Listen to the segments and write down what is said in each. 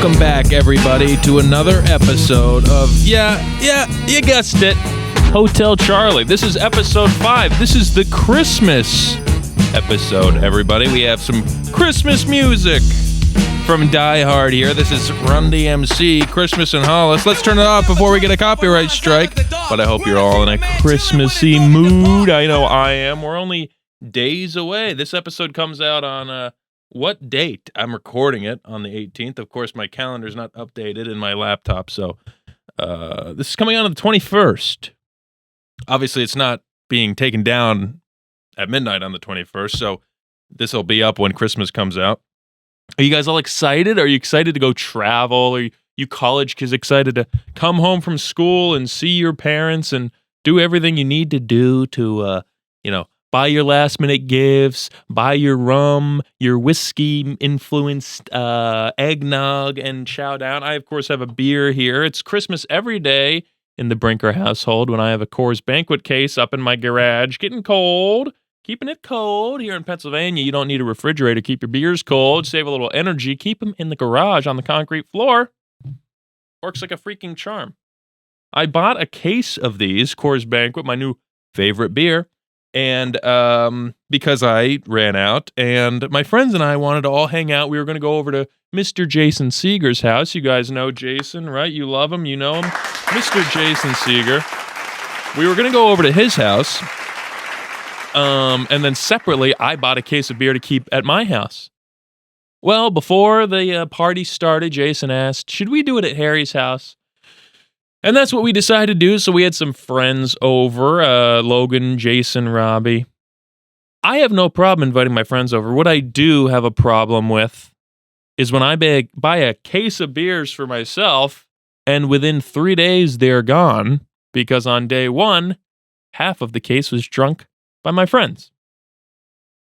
Welcome back, everybody, to another episode of, you guessed it, Hotel Charlie. This is episode 5. This is the Christmas episode, everybody. We have some Christmas music from Die Hard here. This is Run DMC, Christmas in Hollis. Let's turn it off before we get a copyright strike. But I hope you're all in a Christmassy mood. I know I am. We're only days away. This episode comes out on what date? I'm recording it on the 18th. Of course, my calendar's not updated in my laptop, so this is coming out on the 21st. Obviously, it's not being taken down at midnight on the 21st, so this will be up when Christmas comes out. Are you guys all excited? Are you excited to go travel? Are you college kids excited to come home from school and see your parents and do everything you need to do to, buy your last-minute gifts, buy your rum, your whiskey-influenced eggnog, and chow down? I, of course, have a beer here. It's Christmas every day in the Brinker household when I have a Coors Banquet case up in my garage, getting cold, keeping it cold. Here in Pennsylvania, you don't need a refrigerator to keep your beers cold. Save a little energy. Keep them in the garage on the concrete floor. Works like a freaking charm. I bought a case of these, Coors Banquet, my new favorite beer, and because I ran out, and my friends and I wanted to all hang out. We were going to go over to Mr. Jason Seeger's house. You guys know Jason, right? You love him. You know him. Mr. Jason Seeger. We were going to go over to his house, and then separately, I bought a case of beer to keep at my house. Well, before the party started, Jason asked, should we do it at Harry's house? And that's what we decided to do. So we had some friends over, Logan, Jason, Robbie. I have no problem inviting my friends over. What I do have a problem with is when I buy a case of beers for myself, and within 3 days they're gone, because on day 1, half of the case was drunk by my friends.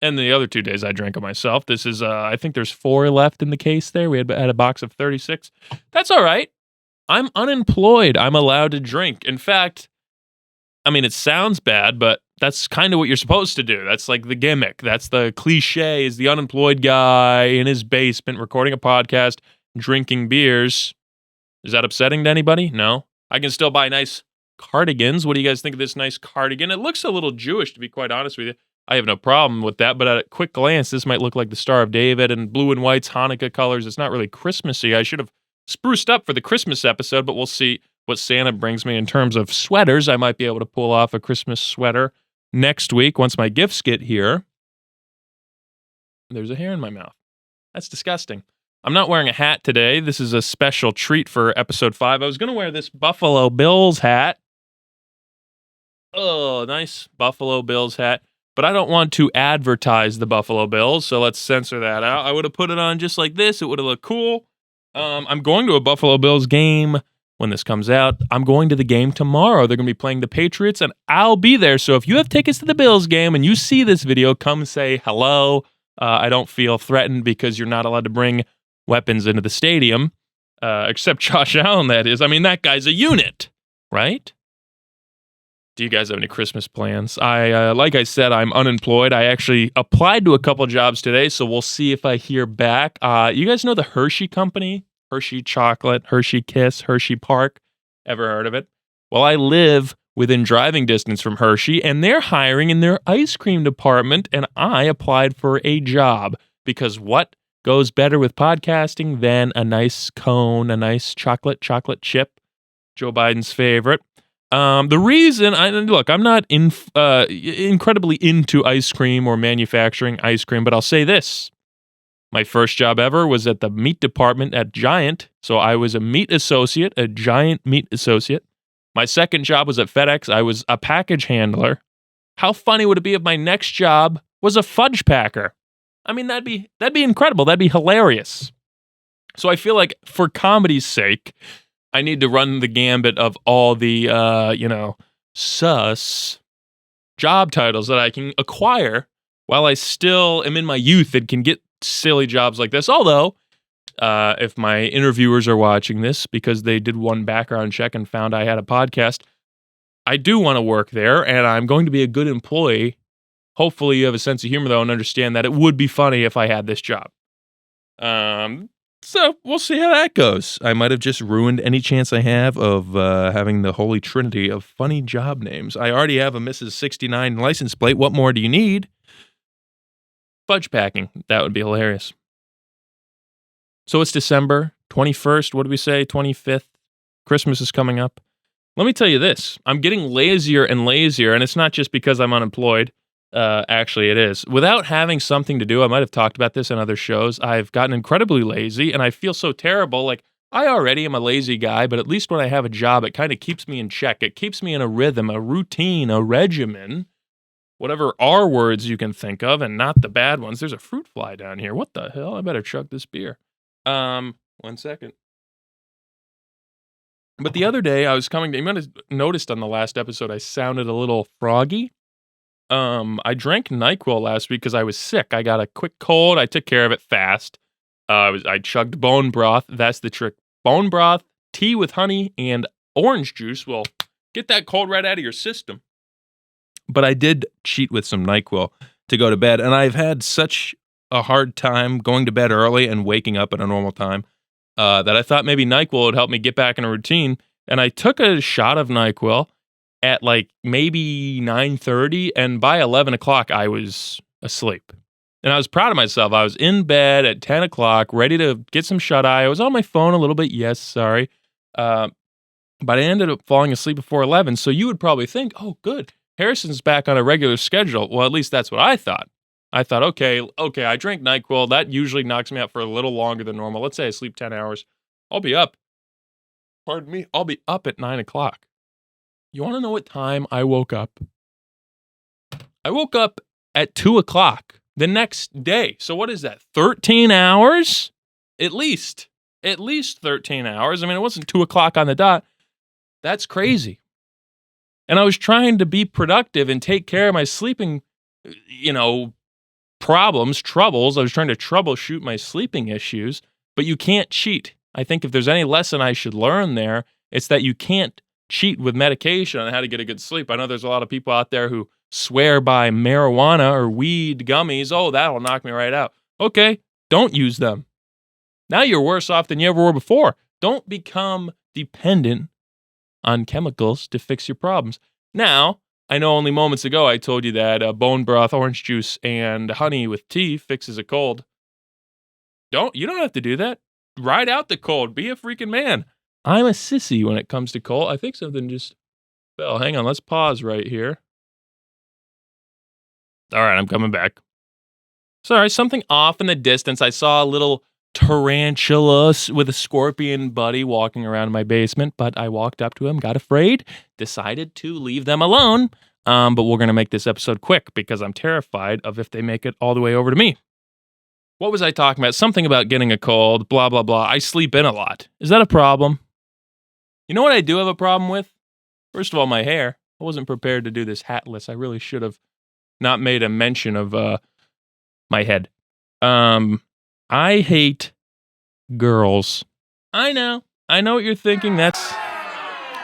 And the other 2 days I drank it myself. This is, I think there's 4 left in the case there. We had a box of 36. That's all right. I'm unemployed. I'm allowed to drink. In fact, I mean, it sounds bad, but that's kind of what you're supposed to do. That's like the gimmick. That's the cliche, is the unemployed guy in his basement recording a podcast, drinking beers. Is that upsetting to anybody? No. I can still buy nice cardigans. What do you guys think of this nice cardigan? It looks a little Jewish, to be quite honest with you. I have no problem with that, but at a quick glance, this might look like the Star of David and blue and white's Hanukkah colors. It's not really Christmassy. I should have spruced up for the Christmas episode, but we'll see what Santa brings me in terms of sweaters. I might be able to pull off a Christmas sweater next week once my gifts get here. There's a hair in my mouth. That's disgusting. I'm not wearing a hat today. This is a special treat for episode 5. I was going to wear this Buffalo Bills hat. Oh, nice Buffalo Bills hat. But I don't want to advertise the Buffalo Bills, so let's censor that out. I would have put it on just like this. It would have looked cool. I'm going to a Buffalo Bills game when this comes out. I'm going to the game tomorrow. They're going to be playing the Patriots, and I'll be there. So if you have tickets to the Bills game and you see this video, come say hello. I don't feel threatened because you're not allowed to bring weapons into the stadium, except Josh Allen, that is. I mean, that guy's a unit, right? Do you guys have any Christmas plans? Like I said, I'm unemployed. I actually applied to a couple jobs today, so we'll see if I hear back. You guys know the Hershey Company? Hershey Chocolate, Hershey Kiss, Hershey Park. Ever heard of it? Well, I live within driving distance from Hershey, and they're hiring in their ice cream department, and I applied for a job because what goes better with podcasting than a nice cone, a nice chocolate chip, Joe Biden's favorite. The reason, I'm not incredibly into ice cream or manufacturing ice cream, but I'll say this. My first job ever was at the meat department at Giant, so I was a meat associate, a Giant meat associate. My second job was at FedEx. I was a package handler. How funny would it be if my next job was a fudge packer? I mean, that'd be incredible. That'd be hilarious. So I feel like for comedy's sake, I need to run the gambit of all the, sus job titles that I can acquire while I still am in my youth and can get silly jobs like this. Although, if my interviewers are watching this because they did one background check and found I had a podcast, I do want to work there and I'm going to be a good employee. Hopefully you have a sense of humor, though, and understand that it would be funny if I had this job. So we'll see how that goes. I might have just ruined any chance I have of having the holy trinity of funny job names. I already have a Mrs. 69 license plate. What more do you need? Fudge packing. That would be hilarious. So it's December 21st. What did we say? 25th. Christmas is coming up. Let me tell you this. I'm getting lazier and lazier, and it's not just because I'm unemployed. Actually, it is. Without having something to do, I might have talked about this in other shows, I've gotten incredibly lazy, and I feel so terrible. Like, I already am a lazy guy, but at least when I have a job, it kind of keeps me in check. It keeps me in a rhythm, a routine, a regimen, whatever R words you can think of, and not the bad ones. There's a fruit fly down here. What the hell? I better chug this beer. 1 second. But the other day, I was coming to, you might have noticed on the last episode, I sounded a little froggy. I drank NyQuil last week because I was sick. I got a quick cold. I took care of it fast. I chugged bone broth. That's the trick. Bone broth, tea with honey, and orange juice will get that cold right out of your system. But I did cheat with some NyQuil to go to bed, and I've had such a hard time going to bed early and waking up at a normal time that I thought maybe NyQuil would help me get back in a routine. And I took a shot of NyQuil at like maybe 9:30, and by 11 o'clock, I was asleep. And I was proud of myself. I was in bed at 10 o'clock, ready to get some shut-eye. I was on my phone a little bit, yes, sorry. But I ended up falling asleep before 11, so you would probably think, oh, good, Harrison's back on a regular schedule. Well, at least that's what I thought. I thought, okay, I drank NyQuil. That usually knocks me out for a little longer than normal. Let's say I sleep 10 hours. I'll be up. Pardon me. I'll be up at 9 o'clock. You want to know what time I woke up? I woke up at 2 o'clock the next day. So what is that? 13 hours? At least 13 hours. I mean, it wasn't 2 o'clock on the dot. That's crazy. And I was trying to be productive and take care of my sleeping, troubles. I was trying to troubleshoot my sleeping issues, but you can't cheat. I think if there's any lesson I should learn there, it's that you can't cheat with medication on how to get a good sleep. I know there's a lot of people out there who swear by marijuana or weed gummies. Oh, that'll knock me right out. Okay, don't use them. Now you're worse off than you ever were before. Don't become dependent on chemicals to fix your problems. Now, I know only moments ago I told you that bone broth, orange juice, and honey with tea fixes a cold. You don't have to do that. Ride out the cold. Be a freaking man. I'm a sissy when it comes to cold. I think something just fell. Hang on, let's pause right here. All right, I'm coming back. Sorry, something off in the distance. I saw a little tarantula with a scorpion buddy walking around my basement, but I walked up to him, got afraid, decided to leave them alone. But we're going to make this episode quick because I'm terrified of if they make it all the way over to me. What was I talking about? Something about getting a cold, blah, blah, blah. I sleep in a lot. Is that a problem? You know what I do have a problem with? First of all, my hair. I wasn't prepared to do this hatless. I really should have not made a mention of my head. I hate girls. I know what you're thinking. That's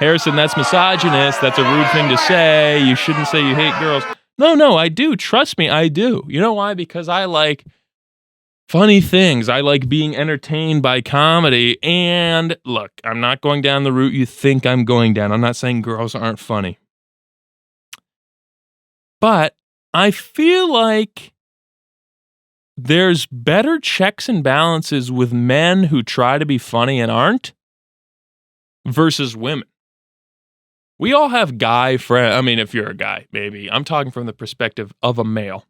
Harrison, that's misogynist. That's a rude thing to say. You shouldn't say you hate girls. No, I do. Trust me, I do. You know why? Because I like funny things. I like being entertained by comedy. And look, I'm not going down the route you think I'm going down. I'm not saying girls aren't funny. But I feel like there's better checks and balances with men who try to be funny and aren't versus women. We all have guy friends. I mean, if you're a guy, maybe. I'm talking from the perspective of a male.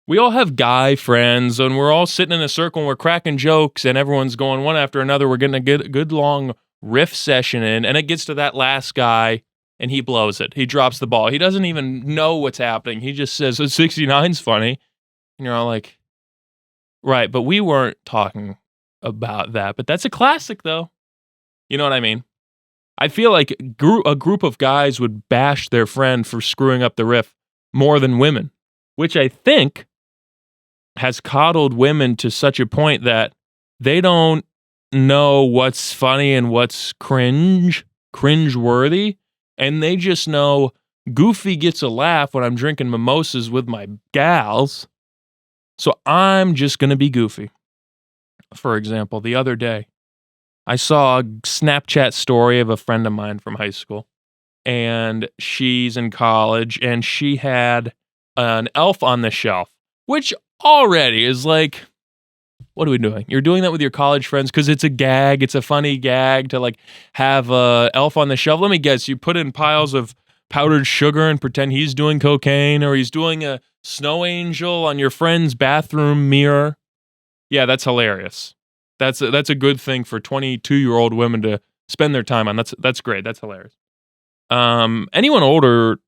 We all have guy friends, and we're all sitting in a circle, and we're cracking jokes, and everyone's going one after another. We're getting a good long riff session in, and it gets to that last guy, and he blows it. He drops the ball. He doesn't even know what's happening. He just says, 69's funny. And you're all like, right, but we weren't talking about that. But that's a classic, though. You know what I mean? I feel like a group of guys would bash their friend for screwing up the riff more than women, which I think has coddled women to such a point that they don't know what's funny and what's cringe-worthy, and they just know Goofy gets a laugh when I'm drinking mimosas with my gals, so I'm just going to be Goofy. for example, the other day, I saw a Snapchat story of a friend of mine from high school, and she's in college, and she had an elf on the shelf, which already is like, what are we doing? You're doing that with your college friends because it's a gag. It's a funny gag to like have a elf on the shelf. Let me guess, you put in piles of powdered sugar and pretend he's doing cocaine, or he's doing a snow angel on your friend's bathroom mirror. Yeah, that's hilarious. That's a good thing for 22-year-old women to spend their time on. That's great. That's hilarious. Anyone older,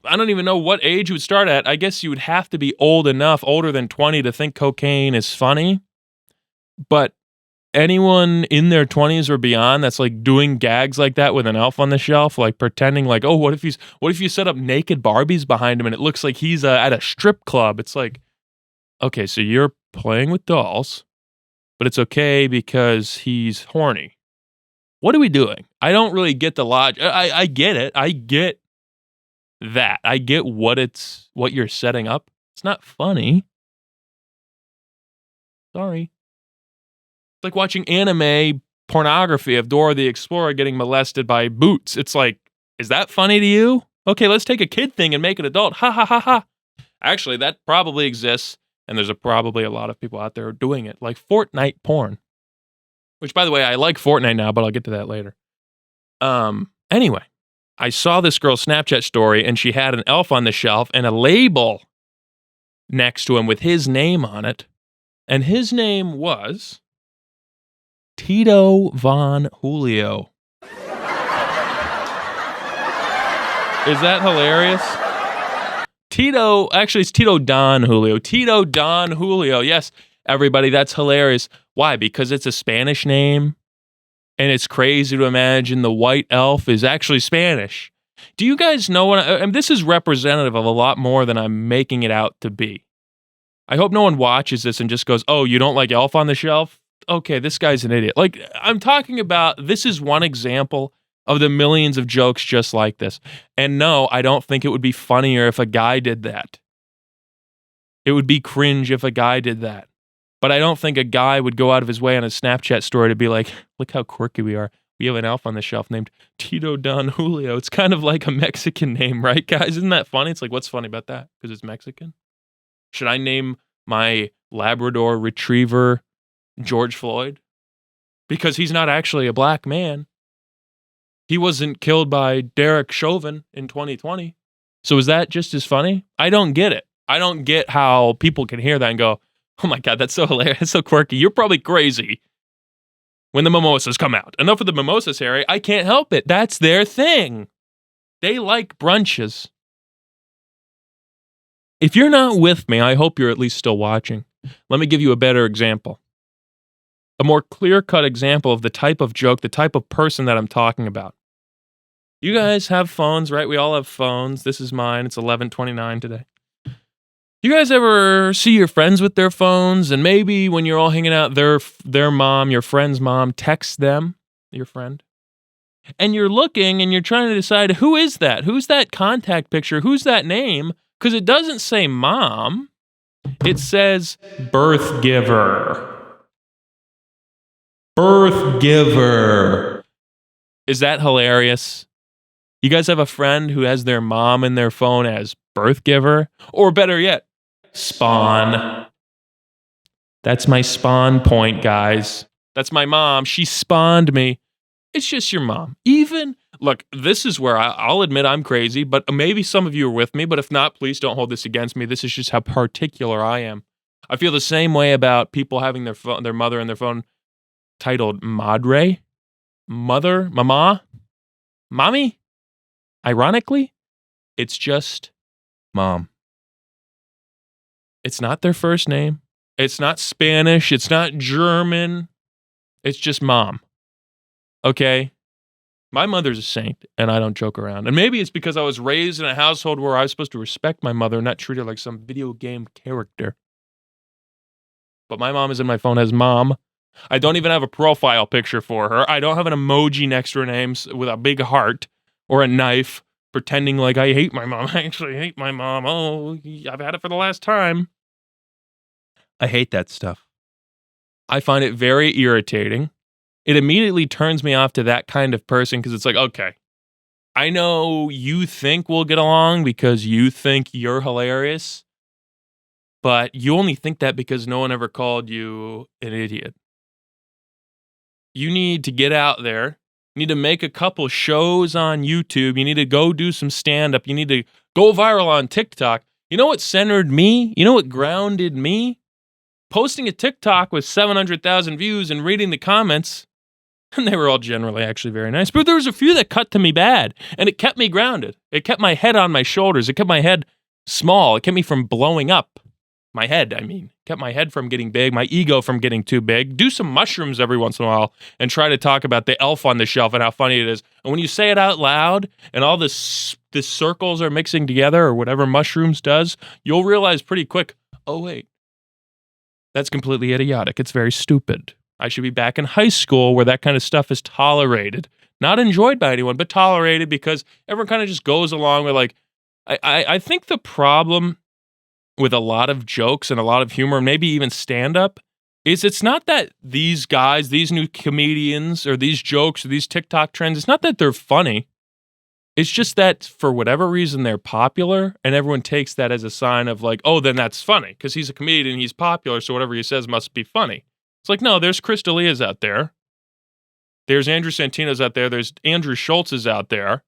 I don't even know what age you would start at. I guess you would have to be old enough, older than 20, to think cocaine is funny. But anyone in their 20s or beyond that's like doing gags like that with an elf on the shelf, like pretending like, oh, what if you set up naked Barbies behind him and it looks like he's at a strip club? It's like, okay, so you're playing with dolls, but it's okay because he's horny. What are we doing? I don't really get the logic. I get it. I get that. I get what you're setting up. It's not funny. Sorry. It's like watching anime pornography of Dora the Explorer getting molested by boots. It's like, is that funny to you? Okay, let's take a kid thing and make it adult. Ha ha ha ha. Actually, that probably exists, and there's probably a lot of people out there doing it, like Fortnite porn. Which, by the way, I like Fortnite now, but I'll get to that later. Anyway, I saw this girl's Snapchat story, and she had an elf on the shelf and a label next to him with his name on it. And his name was Tito Von Julio. Is that hilarious? Actually, it's Tito Don Julio. Tito Don Julio. Yes, everybody, that's hilarious. Why? Because it's a Spanish name, and it's crazy to imagine the white elf is actually Spanish. Do you guys know and this is representative of a lot more than I'm making it out to be. I hope no one watches this and just goes, oh, you don't like Elf on the Shelf? Okay, this guy's an idiot. Like, I'm talking about, this is one example of the millions of jokes just like this. And no, I don't think it would be funnier if a guy did that. It would be cringe if a guy did that. But I don't think a guy would go out of his way on a Snapchat story to be like, look how quirky we are. We have an elf on the shelf named Tito Don Julio. It's kind of like a Mexican name, right, guys? Isn't that funny? It's like, what's funny about that? Because it's Mexican? Should I name my Labrador Retriever George Floyd? Because he's not actually a black man. He wasn't killed by Derek Chauvin in 2020. So is that just as funny? I don't get it. I don't get how people can hear that and go, oh my God, that's so hilarious. That's so quirky. You're probably crazy when the mimosas come out. Enough of the mimosas, Harry. I can't help it. That's their thing. They like brunches. If you're not with me, I hope you're at least still watching. Let me give you a better example. A more clear-cut example of the type of joke, the type of person that I'm talking about. You guys have phones, right? We all have phones. This is mine. It's 11:29 today. You guys ever see your friends with their phones, and maybe when you're all hanging out, their mom, your friend's mom, texts them, your friend, and you're looking and you're trying to decide, who is that? Who's that contact picture? Who's that name? Because it doesn't say mom. It says birth giver. Birth giver. Is that hilarious? You guys have a friend who has their mom in their phone as birth giver? Or better yet, spawn. That's my spawn point, guys. That's my mom. She spawned me. It's just your mom. Look, this is where I'll admit I'm crazy, but maybe some of you are with me, but if not, please don't hold this against me. This is just how particular I am. I feel the same way about people having their mother in their phone titled Madre, Mother, Mama, Mommy. Ironically, it's just mom. It's not their first name. It's not Spanish. It's not German. It's just mom. Okay? My mother's a saint, and I don't joke around. And maybe it's because I was raised in a household where I was supposed to respect my mother and not treat her like some video game character. But my mom is in my phone as mom. I don't even have a profile picture for her. I don't have an emoji next to her name with a big heart or a knife pretending like I hate my mom. I actually hate my mom. Oh, I've had it for the last time. I hate that stuff. I find it very irritating. It immediately turns me off to that kind of person because it's like, okay, I know you think we'll get along because you think you're hilarious, but you only think that because no one ever called you an idiot. You need to get out there. You need to make a couple shows on YouTube. You need to go do some stand-up. You need to go viral on TikTok. You know what centered me? You know what grounded me? Posting a TikTok with 700,000 views and reading the comments, and they were all generally actually very nice, but there was a few that cut to me bad, and it kept me grounded. It kept my head on my shoulders. It kept my head small. It kept me from blowing up. My head, I mean. Kept my head from getting big, my ego from getting too big. Do some mushrooms every once in a while and try to talk about the elf on the shelf and how funny it is. And when you say it out loud and all the circles are mixing together or whatever mushrooms does, you'll realize pretty quick, oh wait, that's completely idiotic. It's very stupid. I should be back in high school where that kind of stuff is tolerated. Not enjoyed by anyone, but tolerated because everyone kind of just goes along with like, I think the problem with a lot of jokes and a lot of humor, maybe even stand-up, is it's not that these guys, these new comedians, or these jokes, or these TikTok trends, it's not that they're funny. It's just that for whatever reason they're popular, and everyone takes that as a sign of like, oh, then that's funny, because he's a comedian, he's popular, so whatever he says must be funny. It's like, no, there's Chris D'Elia's out there. There's Andrew Santino's out there. There's Andrew Schultz's out there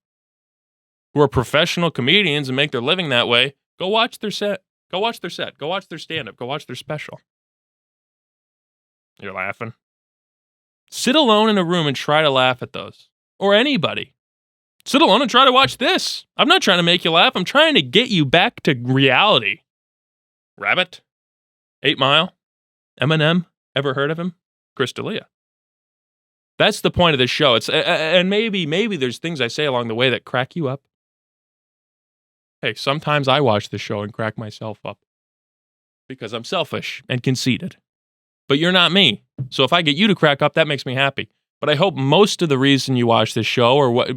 who are professional comedians and make their living that way. Go watch their set. Go watch their set. Go watch their stand-up. Go watch their special. You're laughing. Sit alone in a room and try to laugh at those. Or anybody. Sit alone and try to watch this. I'm not trying to make you laugh. I'm trying to get you back to reality. Rabbit? 8 Mile? Eminem? Ever heard of him? Chris D'Elia. That's the point of this show. It's and maybe there's things I say along the way that crack you up. Hey, sometimes I watch the show and crack myself up because I'm selfish and conceited. But you're not me. So if I get you to crack up, that makes me happy. But I hope most of the reason you watch this show or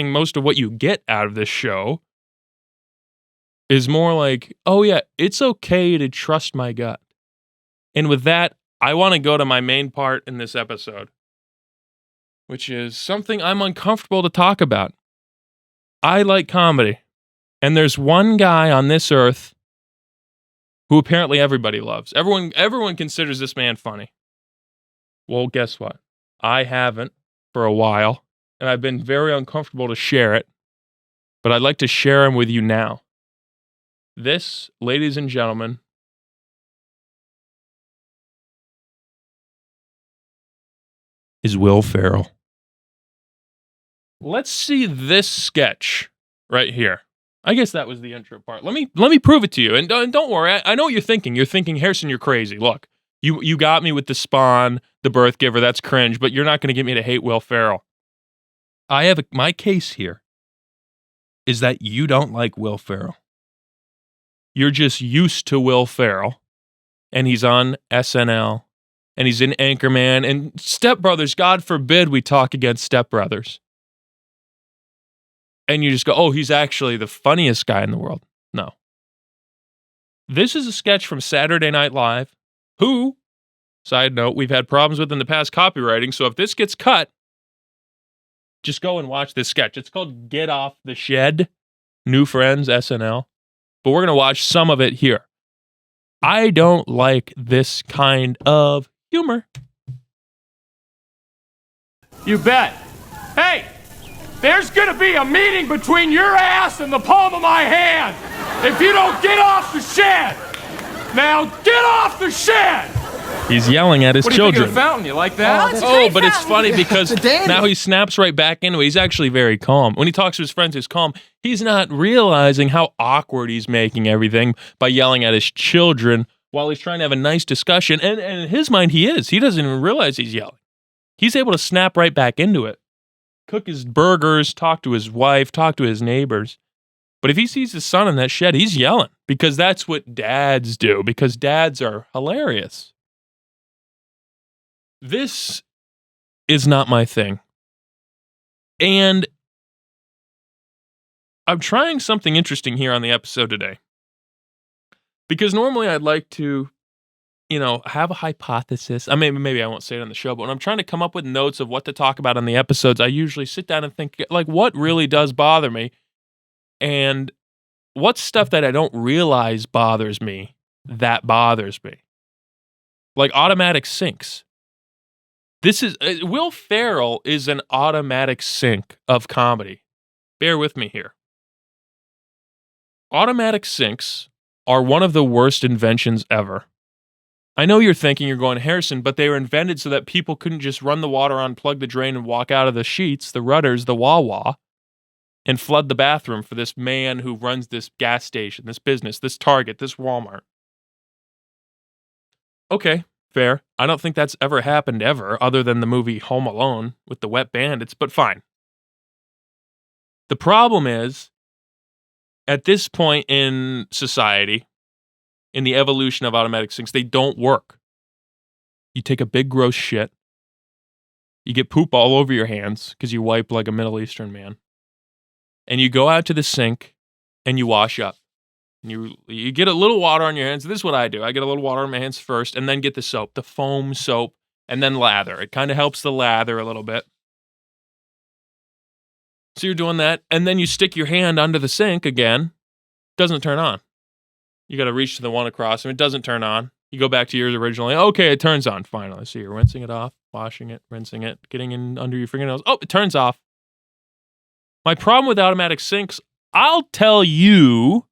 most of what you get out of this show is more like, oh yeah, it's okay to trust my gut. And with that, I want to go to my main part in this episode, which is something I'm uncomfortable to talk about. I like comedy. And there's one guy on this earth who apparently everybody loves. Everyone considers this man funny. Well, guess what? I haven't for a while, and I've been very uncomfortable to share it, but I'd like to share him with you now. This, ladies and gentlemen, is Will Ferrell. Let's see this sketch right here. I guess that was the intro part. Let me prove it to you. And don't worry, I know what you're thinking. You're thinking, Harrison, you're crazy. Look, you got me with the Spawn, the Birth Giver. That's cringe, but you're not going to get me to hate Will Ferrell. My case here is that you don't like Will Ferrell. You're just used to Will Ferrell, and he's on SNL, and he's in Anchorman, and Step Brothers. God forbid we talk against Step Brothers. And you just go, oh, he's actually the funniest guy in the world. No. This is a sketch from Saturday Night Live, who, side note, we've had problems with in the past copywriting, so if this gets cut, just go and watch this sketch. It's called Get Off the Shed, New Friends, SNL. But we're going to watch some of it here. I don't like this kind of humor. You bet. Hey! There's gonna be a meeting between your ass and the palm of my hand if you don't get off the shed. Now get off the shed. He's yelling at his children. What do you think of the fountain? You like that? Oh, but it's funny because now he snaps right back into it. He's actually very calm. When he talks to his friends, he's calm. He's not realizing how awkward he's making everything by yelling at his children while he's trying to have a nice discussion. And in his mind, he is. He doesn't even realize he's yelling. He's able to snap right back into it. Cook his burgers, talk to his wife, talk to his neighbors. But if he sees his son in that shed, he's yelling because that's what dads do, because dads are hilarious. This is not my thing. And I'm trying something interesting here on the episode today. Because normally I'd like to have a hypothesis. I mean, maybe I won't say it on the show, but when I'm trying to come up with notes of what to talk about on the episodes, I usually sit down and think, like, what really does bother me? And what's stuff that I don't realize bothers me that bothers me? Like automatic syncs. Will Ferrell is an automatic sync of comedy. Bear with me here. Automatic syncs are one of the worst inventions ever. I know you're thinking, you're going, Harrison, but they were invented so that people couldn't just run the water on, plug the drain, and walk out of the sheets, the rudders, the wah-wah, and flood the bathroom for this man who runs this gas station, this business, this Target, this Walmart. Okay, fair. I don't think that's ever happened ever, other than the movie Home Alone with the wet bandits, but fine. The problem is, at this point in society, in the evolution of automatic sinks, they don't work. You take a big gross shit. You get poop all over your hands because you wipe like a Middle Eastern man. And you go out to the sink and you wash up. And you get a little water on your hands. This is what I do. I get a little water on my hands first and then get the soap, the foam soap, and then lather. It kind of helps the lather a little bit. So you're doing that, and then you stick your hand under the sink again. Doesn't turn on. You got to reach to the one across, and it doesn't turn on. You go back to yours originally. Okay, it turns on finally. So you're rinsing it off, washing it, rinsing it, getting in under your fingernails. Oh, it turns off. My problem with automatic sinks, I'll tell you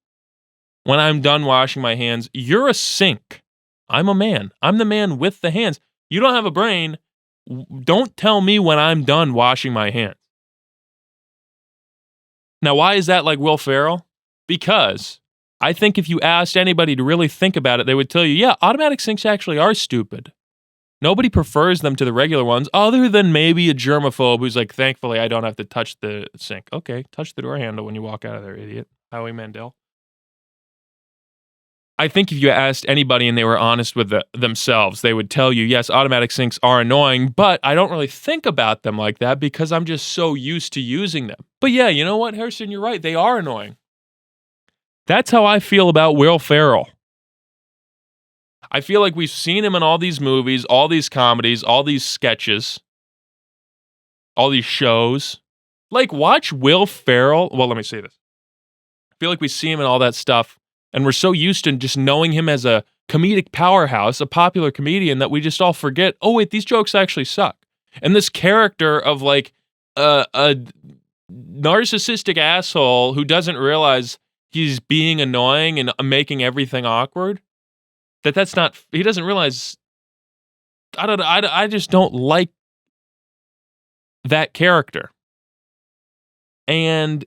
when I'm done washing my hands, you're a sink. I'm a man. I'm the man with the hands. You don't have a brain. Don't tell me when I'm done washing my hands. Now, why is that like Will Ferrell? Because I think if you asked anybody to really think about it, they would tell you, yeah, automatic sinks actually are stupid. Nobody prefers them to the regular ones, other than maybe a germaphobe who's like, thankfully, I don't have to touch the sink. Okay, touch the door handle when you walk out of there, idiot. Howie Mandel. I think if you asked anybody and they were honest with themselves, they would tell you, yes, automatic sinks are annoying, but I don't really think about them like that because I'm just so used to using them. But yeah, you know what, Harrison, you're right. They are annoying. That's how I feel about Will Ferrell. I feel like we've seen him in all these movies, all these comedies, all these sketches, all these shows. Like, watch Will Ferrell. Well, let me say this. I feel like we see him in all that stuff, and we're so used to just knowing him as a comedic powerhouse, a popular comedian, that we just all forget, oh, wait, these jokes actually suck. And this character of like a narcissistic asshole who doesn't realize he's being annoying and making everything awkward, that's not, he doesn't realize, I just don't like that character. And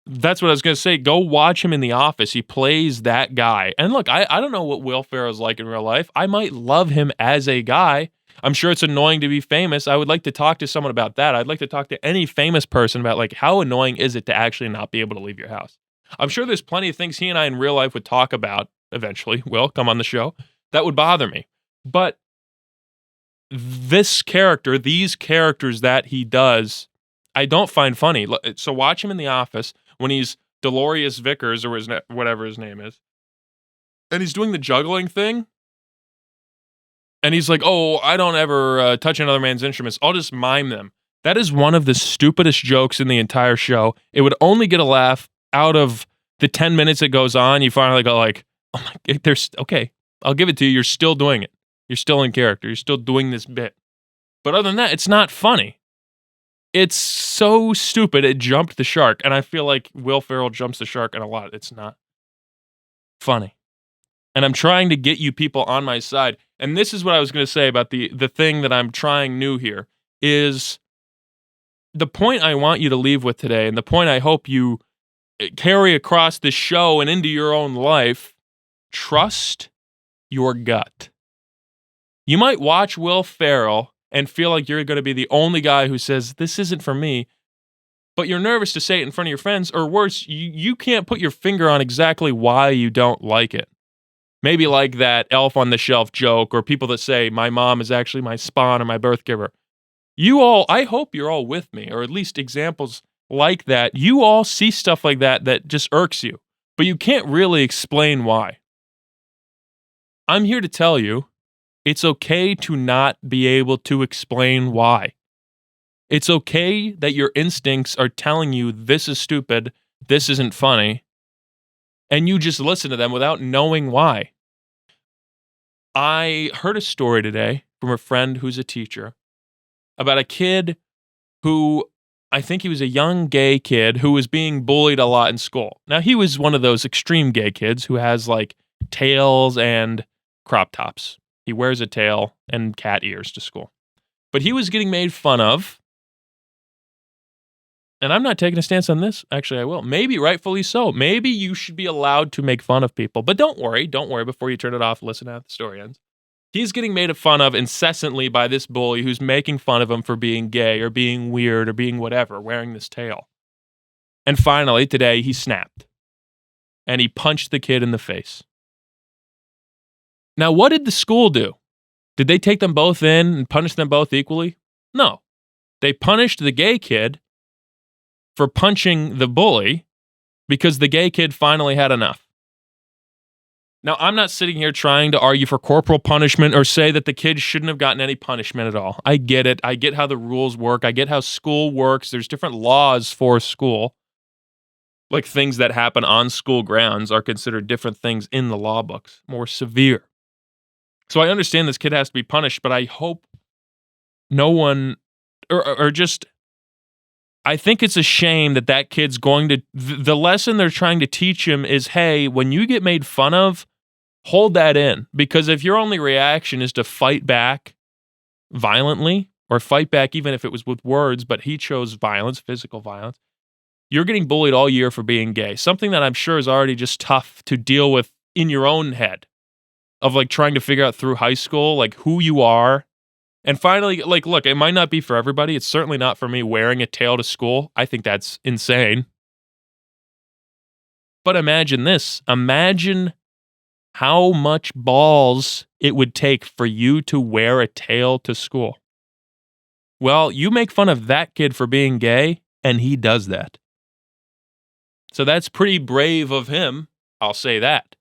that's what I was going to say. Go watch him in The Office. He plays that guy. And look, I don't know what Will Ferrell's like in real life. I might love him as a guy. I'm sure it's annoying to be famous. I would like to talk to someone about that. I'd like to talk to any famous person about, like, how annoying is it to actually not be able to leave your house? I'm sure there's plenty of things he and I in real life would talk about eventually. Will, come on the show. That would bother me. But this character, these characters that he does, I don't find funny. So watch him in The Office when he's Dolores Vickers or whatever his name is. And he's doing the juggling thing. And he's like, oh, I don't ever touch another man's instruments. I'll just mime them. That is one of the stupidest jokes in the entire show. It would only get a laugh out of the 10 minutes it goes on. You finally go like, oh my, okay, I'll give it to you. You're still doing it. You're still in character. You're still doing this bit. But other than that, it's not funny. It's so stupid. It jumped the shark. And I feel like Will Ferrell jumps the shark in a lot. It's not funny. And I'm trying to get you people on my side. And this is what I was going to say about the thing that I'm trying new here is the point I want you to leave with today, and the point I hope you carry across the show and into your own life. Trust your gut. You might watch Will Ferrell and feel like you're going to be the only guy who says, this isn't for me, but you're nervous to say it in front of your friends, or worse, you can't put your finger on exactly why you don't like it. Maybe like that elf on the shelf joke, or people that say, my mom is actually my spawn or my birth giver. I hope you're all with me, or at least examples like that. You all see stuff like that just irks you, but you can't really explain why. I'm here to tell you, It's okay to not be able to explain why. It's okay that your instincts are telling you this is stupid, this isn't funny, and you just listen to them without knowing why. I heard a story today from a friend who's a teacher about a kid who, I think he was a young gay kid who was being bullied a lot in school. Now, he was one of those extreme gay kids who has like tails and crop tops. He wears a tail and cat ears to school. But he was getting made fun of. And I'm not taking a stance on this. Actually, I will. Maybe rightfully so. Maybe you should be allowed to make fun of people. But don't worry before you turn it off. Listen to how the story ends. He's getting made fun of incessantly by this bully who's making fun of him for being gay or being weird or being whatever, wearing this tail. And finally, today, he snapped. And he punched the kid in the face. Now, what did the school do? Did they take them both in and punish them both equally? No. They punished the gay kid for punching the bully because the gay kid finally had enough. Now, I'm not sitting here trying to argue for corporal punishment or say that the kid shouldn't have gotten any punishment at all. I get it. I get how the rules work. I get how school works. There's different laws for school. Like things that happen on school grounds are considered different things in the law books, more severe. So I understand this kid has to be punished, but I hope no one, or just, I think it's a shame that kid's going to, the lesson they're trying to teach him is, hey, when you get made fun of, hold that in. Because if your only reaction is to fight back violently, or fight back even if it was with words, but he chose violence, physical violence, you're getting bullied all year for being gay. Something that I'm sure is already just tough to deal with in your own head. Of like trying to figure out through high school, like who you are. And finally, like, look, it might not be for everybody. It's certainly not for me wearing a tail to school. I think that's insane. But imagine this. Imagine how much balls it would take for you to wear a tail to school. Well, you make fun of that kid for being gay, and he does that. So that's pretty brave of him. I'll say that.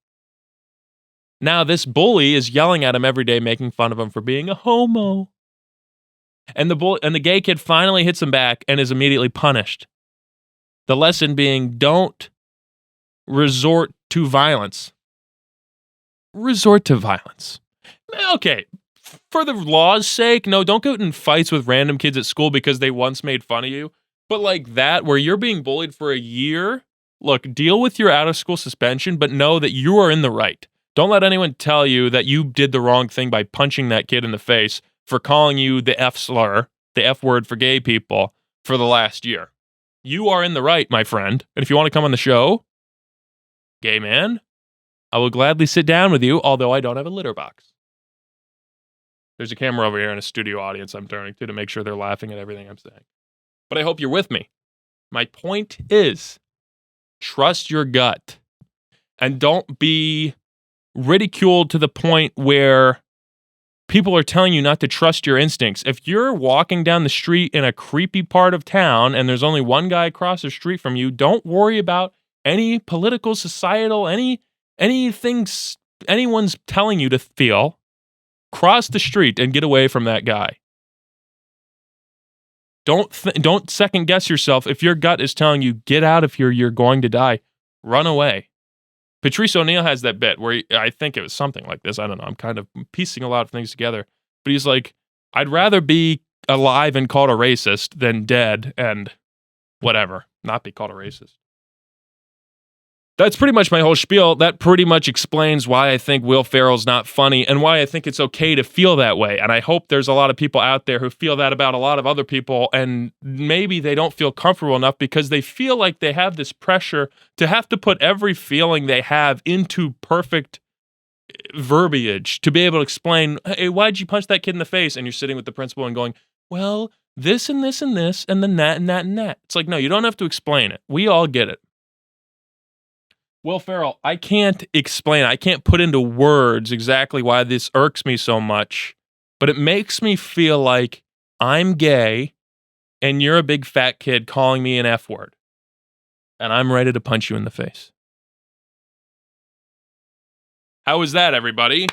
Now, this bully is yelling at him every day, making fun of him for being a homo. And the gay kid finally hits him back and is immediately punished. The lesson being, don't resort to violence. Resort to violence. Okay, for the law's sake, no, don't go in fights with random kids at school because they once made fun of you. But like that, where you're being bullied for a year, look, deal with your out-of-school suspension, but know that you are in the right. Don't let anyone tell you that you did the wrong thing by punching that kid in the face for calling you the F slur, the F word for gay people, for the last year. You are in the right, my friend. And if you want to come on the show, gay man, I will gladly sit down with you, although I don't have a litter box. There's a camera over here and a studio audience I'm turning to make sure they're laughing at everything I'm saying. But I hope you're with me. My point is, trust your gut. And don't be ridiculed to the point where people are telling you not to trust your instincts. If you're walking down the street in a creepy part of town and there's only one guy across the street from you, don't worry about any political, societal, anything anyone's telling you to feel. Cross the street and get away from that guy. Don't second guess yourself. If your gut is telling you, get out of here, you're going to die, run away. Patrice O'Neal has that bit where I think it was something like this. I don't know. I'm kind of piecing a lot of things together. But he's like, I'd rather be alive and called a racist than dead and whatever, not be called a racist. That's pretty much my whole spiel. That pretty much explains why I think Will Ferrell's not funny and why I think it's okay to feel that way. And I hope there's a lot of people out there who feel that about a lot of other people, and maybe they don't feel comfortable enough because they feel like they have this pressure to have to put every feeling they have into perfect verbiage to be able to explain, hey, why'd you punch that kid in the face? And you're sitting with the principal and going, well, this and this and this, and then that and that and that. It's like, no, you don't have to explain it. We all get it. Will Ferrell, I can't explain, I can't put into words exactly why this irks me so much, but it makes me feel like I'm gay and you're a big fat kid calling me an F word. And I'm ready to punch you in the face. How was that, everybody?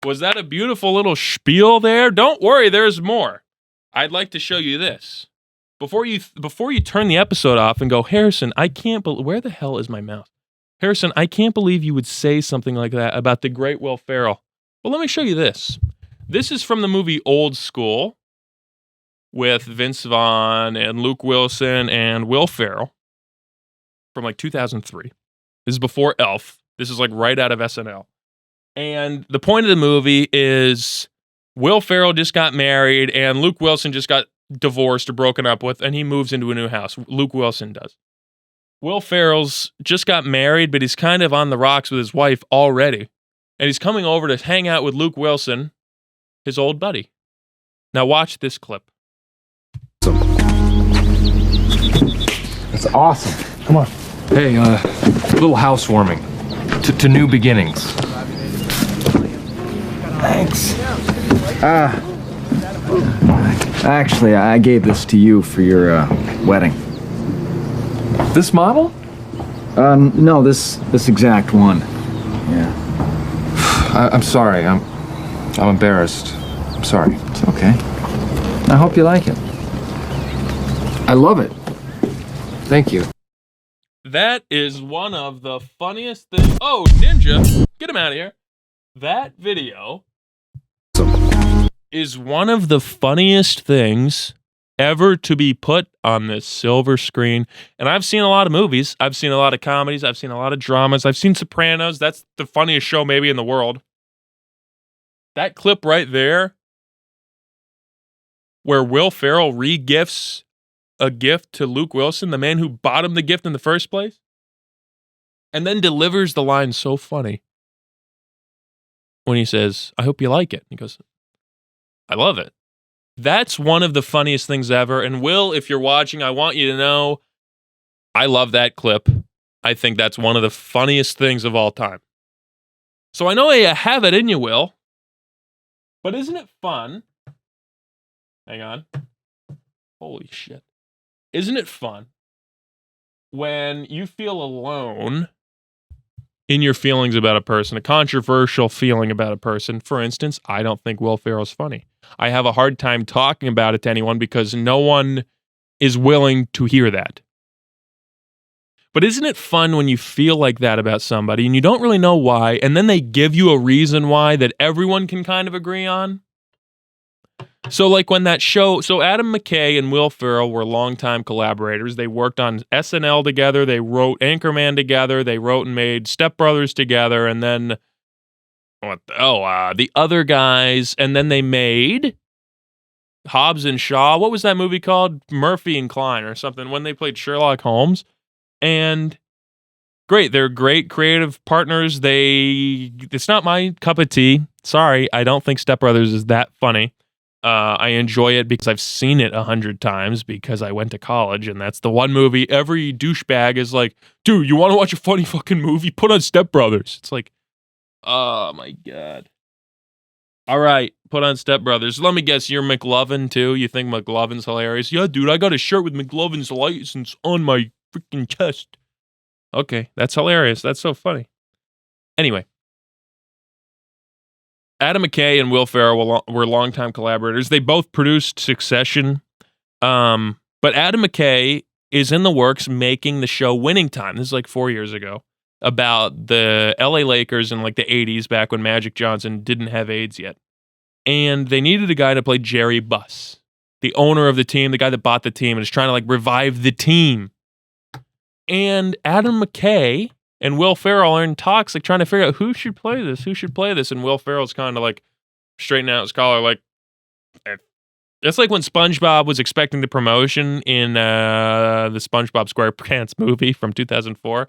Was that a beautiful little spiel there? Don't worry, there's more. I'd like to show you this. Before you turn the episode off and go, Harrison, I can't believe, where the hell is my mouse? Harrison, I can't believe you would say something like that about the great Will Ferrell. Well, let me show you this. This is from the movie Old School with Vince Vaughn and Luke Wilson and Will Ferrell from like 2003. This is before Elf. This is like right out of SNL. And the point of the movie is Will Ferrell just got married and Luke Wilson just got divorced or broken up with, and he moves into a new house. Luke Wilson does. Will Ferrell's just got married, but he's kind of on the rocks with his wife already. And he's coming over to hang out with Luke Wilson, his old buddy. Now watch this clip. That's awesome. Come on. Hey, little housewarming to new beginnings. Thanks. Actually, I gave this to you for your wedding. This model? No, this exact one. Yeah. I'm sorry. I'm embarrassed. I'm sorry. It's okay. I hope you like it. I love it. Thank you. That is one of the funniest things. Oh, Ninja, get him out of here. That video is one of the funniest things ever to be put on this silver screen. And I've seen a lot of movies. I've seen a lot of comedies. I've seen a lot of dramas. I've seen Sopranos. That's the funniest show maybe in the world. That clip right there, where Will Ferrell re-gifts a gift to Luke Wilson, the man who bought him the gift in the first place, and then delivers the line so funny when he says, I hope you like it. He goes, I love it. That's one of the funniest things ever. And Will, if you're watching, I want you to know I love that clip. I think that's one of the funniest things of all time. So I know you have it in you, Will. But isn't it fun? Hang on. Holy shit. Isn't it fun when you feel alone in your feelings about a person, a controversial feeling about a person? For instance, I don't think Will Ferrell's funny. I have a hard time talking about it to anyone because no one is willing to hear that. But isn't it fun when you feel like that about somebody and you don't really know why, and then they give you a reason why that everyone can kind of agree on? So like when that show, so Adam McKay and Will Ferrell were longtime collaborators. They worked on SNL together. They wrote Anchorman together. They wrote and made Step Brothers together. And then, the other guys. And then they made Hobbs and Shaw. What was that movie called? Murphy and Klein or something, when they played Sherlock Holmes. And great. They're great creative partners. It's not my cup of tea. Sorry. I don't think Step Brothers is that funny. I enjoy it because I've seen it 100 times because I went to college, and that's the one movie every douchebag is like, dude, you want to watch a funny fucking movie? Put on Step Brothers. It's like, oh my God. All right, put on Step Brothers. Let me guess, you're McLovin too? You think McLovin's hilarious? Yeah, dude, I got a shirt with McLovin's license on my freaking chest. Okay, that's hilarious. That's so funny. Anyway. Adam McKay and Will Ferrell were longtime collaborators. They both produced Succession. But Adam McKay is in the works making the show Winning Time. This is like 4 years ago. About the LA Lakers in like the 80s, back when Magic Johnson didn't have AIDS yet. And they needed a guy to play Jerry Buss, the owner of the team, the guy that bought the team and is trying to like revive the team. And Adam McKay and Will Ferrell are in talks, like trying to figure out who should play this. And Will Ferrell's kind of like straightening out his collar, like, it's like when SpongeBob was expecting the promotion in the SpongeBob SquarePants movie from 2004.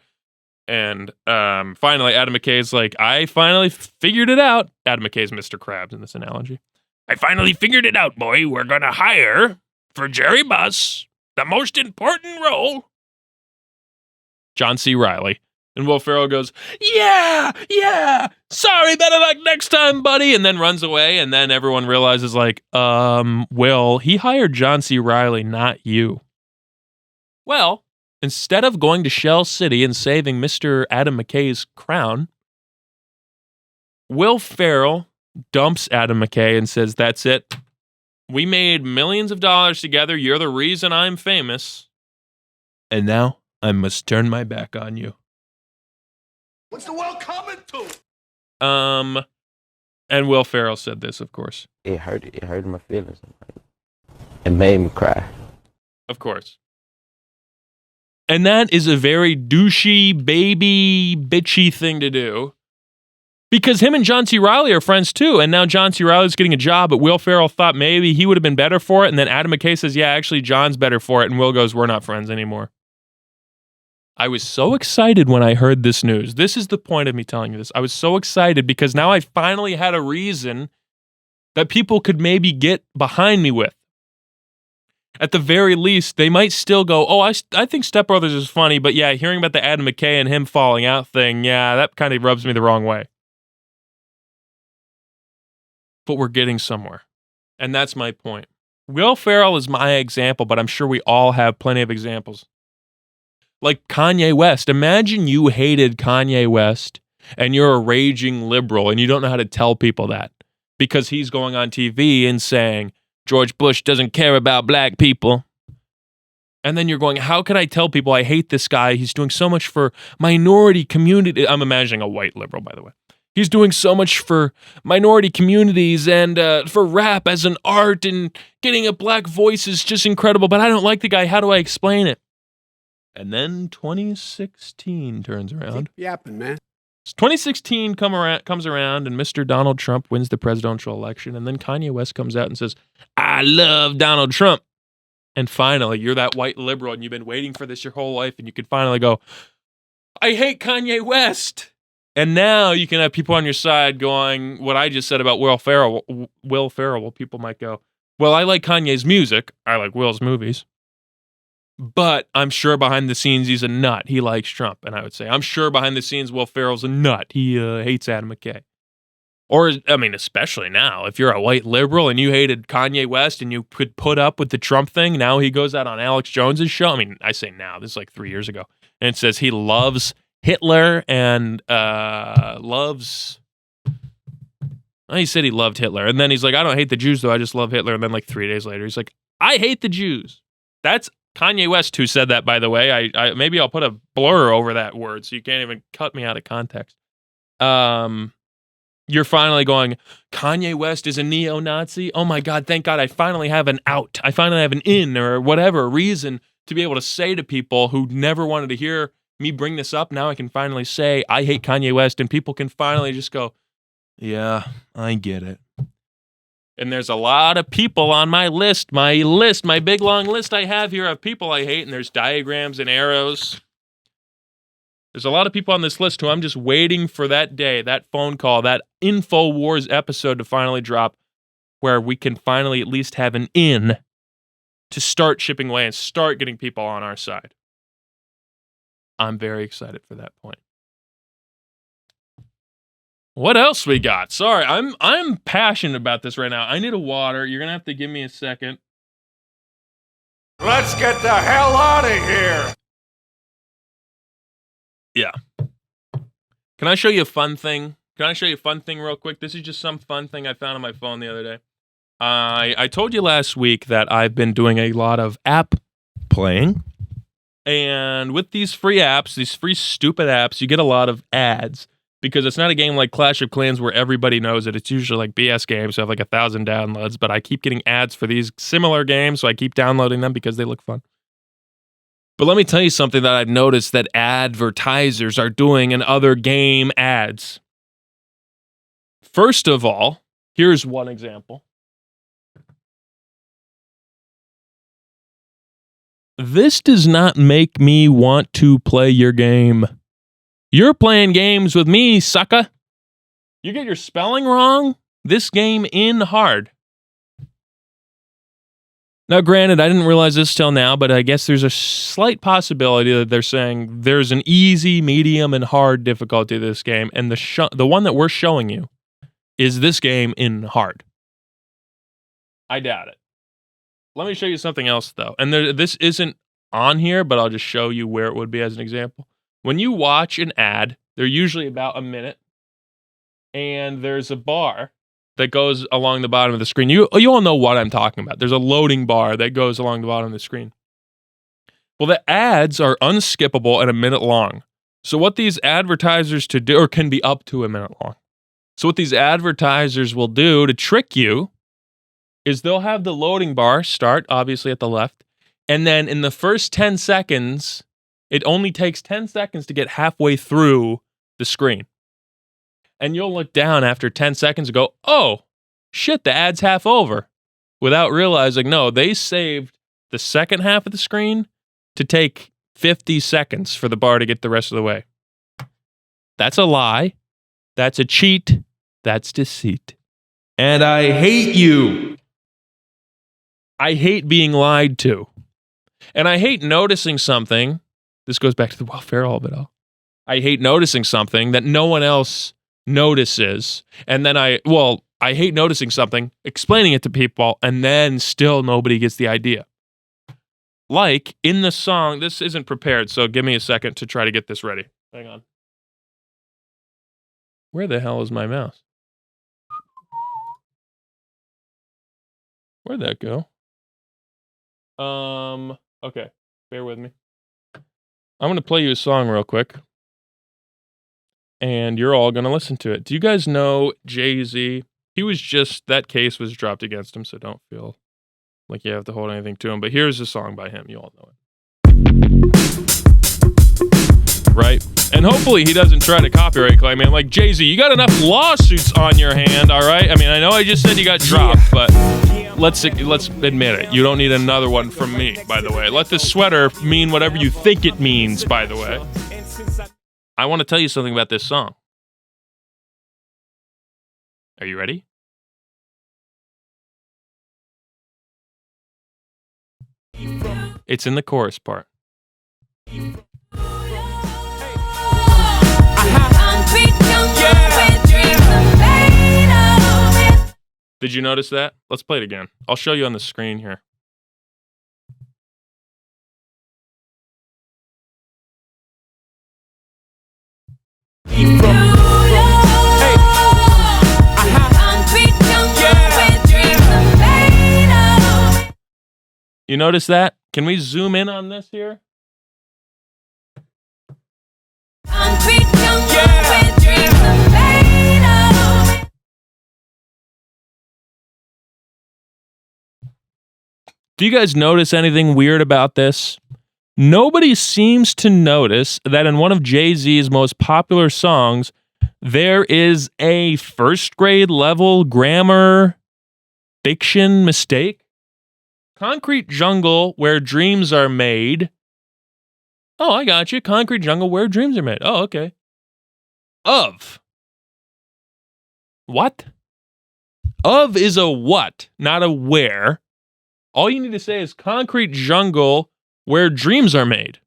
And finally, Adam McKay's like, I finally figured it out. Adam McKay's Mr. Krabs in this analogy. I finally figured it out, boy. We're going to hire for Jerry Buss the most important role, John C. Reilly. And Will Ferrell goes, yeah, sorry, better luck next time, buddy. And then runs away. And then everyone realizes like, Will, he hired John C. Reilly, not you. Well, instead of going to Shell City and saving Mr. Adam McKay's crown, Will Ferrell dumps Adam McKay and says, "That's it. We made millions of dollars together. You're the reason I'm famous. And now I must turn my back on you." What's the world coming to? And Will Ferrell said this, of course. It hurt my feelings. It made me cry. Of course. And that is a very douchey, baby, bitchy thing to do. Because him and John C. Reilly are friends too, and now John C. Reilly's getting a job, but Will Ferrell thought maybe he would have been better for it, and then Adam McKay says, yeah, actually, John's better for it, and Will goes, we're not friends anymore. I was so excited when I heard this news. This is the point of me telling you this. I was so excited because now I finally had a reason that people could maybe get behind me with. At the very least, they might still go, oh, I think Step Brothers is funny, but yeah, hearing about the Adam McKay and him falling out thing, yeah, that kind of rubs me the wrong way. But we're getting somewhere. And that's my point. Will Ferrell is my example, but I'm sure we all have plenty of examples. Like Kanye West. Imagine you hated Kanye West and you're a raging liberal and you don't know how to tell people that because he's going on TV and saying, George Bush doesn't care about black people. And then you're going, how can I tell people I hate this guy? He's doing so much for minority community. I'm imagining a white liberal, by the way. He's doing so much for minority communities and for rap as an art and getting a black voice is just incredible. But I don't like the guy. How do I explain it? And then 2016 turns around. Keep yapping, man. 2016 comes around and Mr. Donald Trump wins the presidential election. And then Kanye West comes out and says, I love Donald Trump. And finally, you're that white liberal and you've been waiting for this your whole life. And you can finally go, I hate Kanye West. And now you can have people on your side going, what I just said about Will Ferrell. Well, people might go, well, I like Kanye's music. I like Will's movies. But I'm sure behind the scenes, he's a nut. He likes Trump. And I would say, I'm sure behind the scenes, Will Ferrell's a nut. He hates Adam McKay. Or, I mean, especially now, if you're a white liberal and you hated Kanye West and you could put up with the Trump thing, now he goes out on Alex Jones's show. I mean, I say now, this is like 3 years ago. And it says he loves Hitler and loves... He said he loved Hitler. And then he's like, I don't hate the Jews, though. I just love Hitler. And then like 3 days later, he's like, I hate the Jews. That's Kanye West who said that, by the way. I maybe I'll put a blur over that word so you can't even cut me out of context. You're finally going, Kanye West is a neo-Nazi? Oh my God, thank God I finally have an out. I finally have an in or whatever reason to be able to say to people who never wanted to hear me bring this up. Now I can finally say, I hate Kanye West, and people can finally just go, yeah, I get it. And there's a lot of people on my big long list I have here of people I hate, and there's diagrams and arrows. There's a lot of people on this list who I'm just waiting for that day, that phone call, that InfoWars episode to finally drop where we can finally at least have an in to start chipping away and start getting people on our side. I'm very excited for that point. What else we got? Sorry, I'm passionate about this right now. I need a water. You're going to have to give me a second. Let's get the hell out of here. Yeah. Can I show you a fun thing? Real quick? This is just some fun thing I found on my phone the other day. I told you last week that I've been doing a lot of app playing. And with these free apps, these free stupid apps, you get a lot of ads. Because it's not a game like Clash of Clans where everybody knows it. It's usually like BS games, so I have like 1,000 downloads. But I keep getting ads for these similar games, so I keep downloading them because they look fun. But let me tell you something that I've noticed that advertisers are doing in other game ads. First of all, here's one example. This does not make me want to play your game. You're playing games with me, sucker. You get your spelling wrong? This game in hard. Now, granted, I didn't realize this till now, but I guess there's a slight possibility that they're saying there's an easy, medium, and hard difficulty to this game, and the one that we're showing you is this game in hard. I doubt it. Let me show you something else, though. And this isn't on here, but I'll just show you where it would be as an example. When you watch an ad, they're usually about a minute, and there's a bar, that goes along the bottom of the screen. You all know what I'm talking about. There's a loading bar that goes along the bottom of the screen. Well, the ads are unskippable and a minute long. So what these advertisers to do, or can be up to a minute long. So what these advertisers will do to trick you is they'll have the loading bar start, obviously at the left, and then in the first 10 seconds, it only takes 10 seconds to get halfway through the screen. And you'll look down after 10 seconds and go, oh, shit, the ad's half over. Without realizing, no, they saved the second half of the screen to take 50 seconds for the bar to get the rest of the way. That's a lie. That's a cheat. That's deceit. And I hate you. I hate being lied to. And I hate noticing something. This goes back to the Will Ferrell bit. I hate noticing something that no one else notices. And then I hate noticing something, explaining it to people, and then still nobody gets the idea. Like in the song, this isn't prepared, so give me a second to try to get this ready. Hang on. Where the hell is my mouse? Where'd that go? Okay, bear with me. I'm going to play you a song real quick. And you're all going to listen to it. Do you guys know Jay-Z? That case was dropped against him, so don't feel like you have to hold anything to him. But here's a song by him. You all know it. Right? And hopefully he doesn't try to copyright claim it. Like, Jay-Z, you got enough lawsuits on your hand, all right? I mean, I know I just said you got dropped, but let's admit it. You don't need another one from me, by the way. Let this sweater mean whatever you think it means, by the way. I want to tell you something about this song. Are you ready? It's in the chorus part. Did you notice that? Let's play it again. I'll show you on the screen here. You notice that? Can we zoom in on this here? Do you guys notice anything weird about this? Nobody seems to notice that in one of Jay-Z's most popular songs, there is a first grade level grammar diction mistake. Concrete jungle where dreams are made. Oh, I got you. Concrete jungle where dreams are made. Oh, okay. Of. What? Of is a what, not a where. All you need to say is concrete jungle where dreams are made.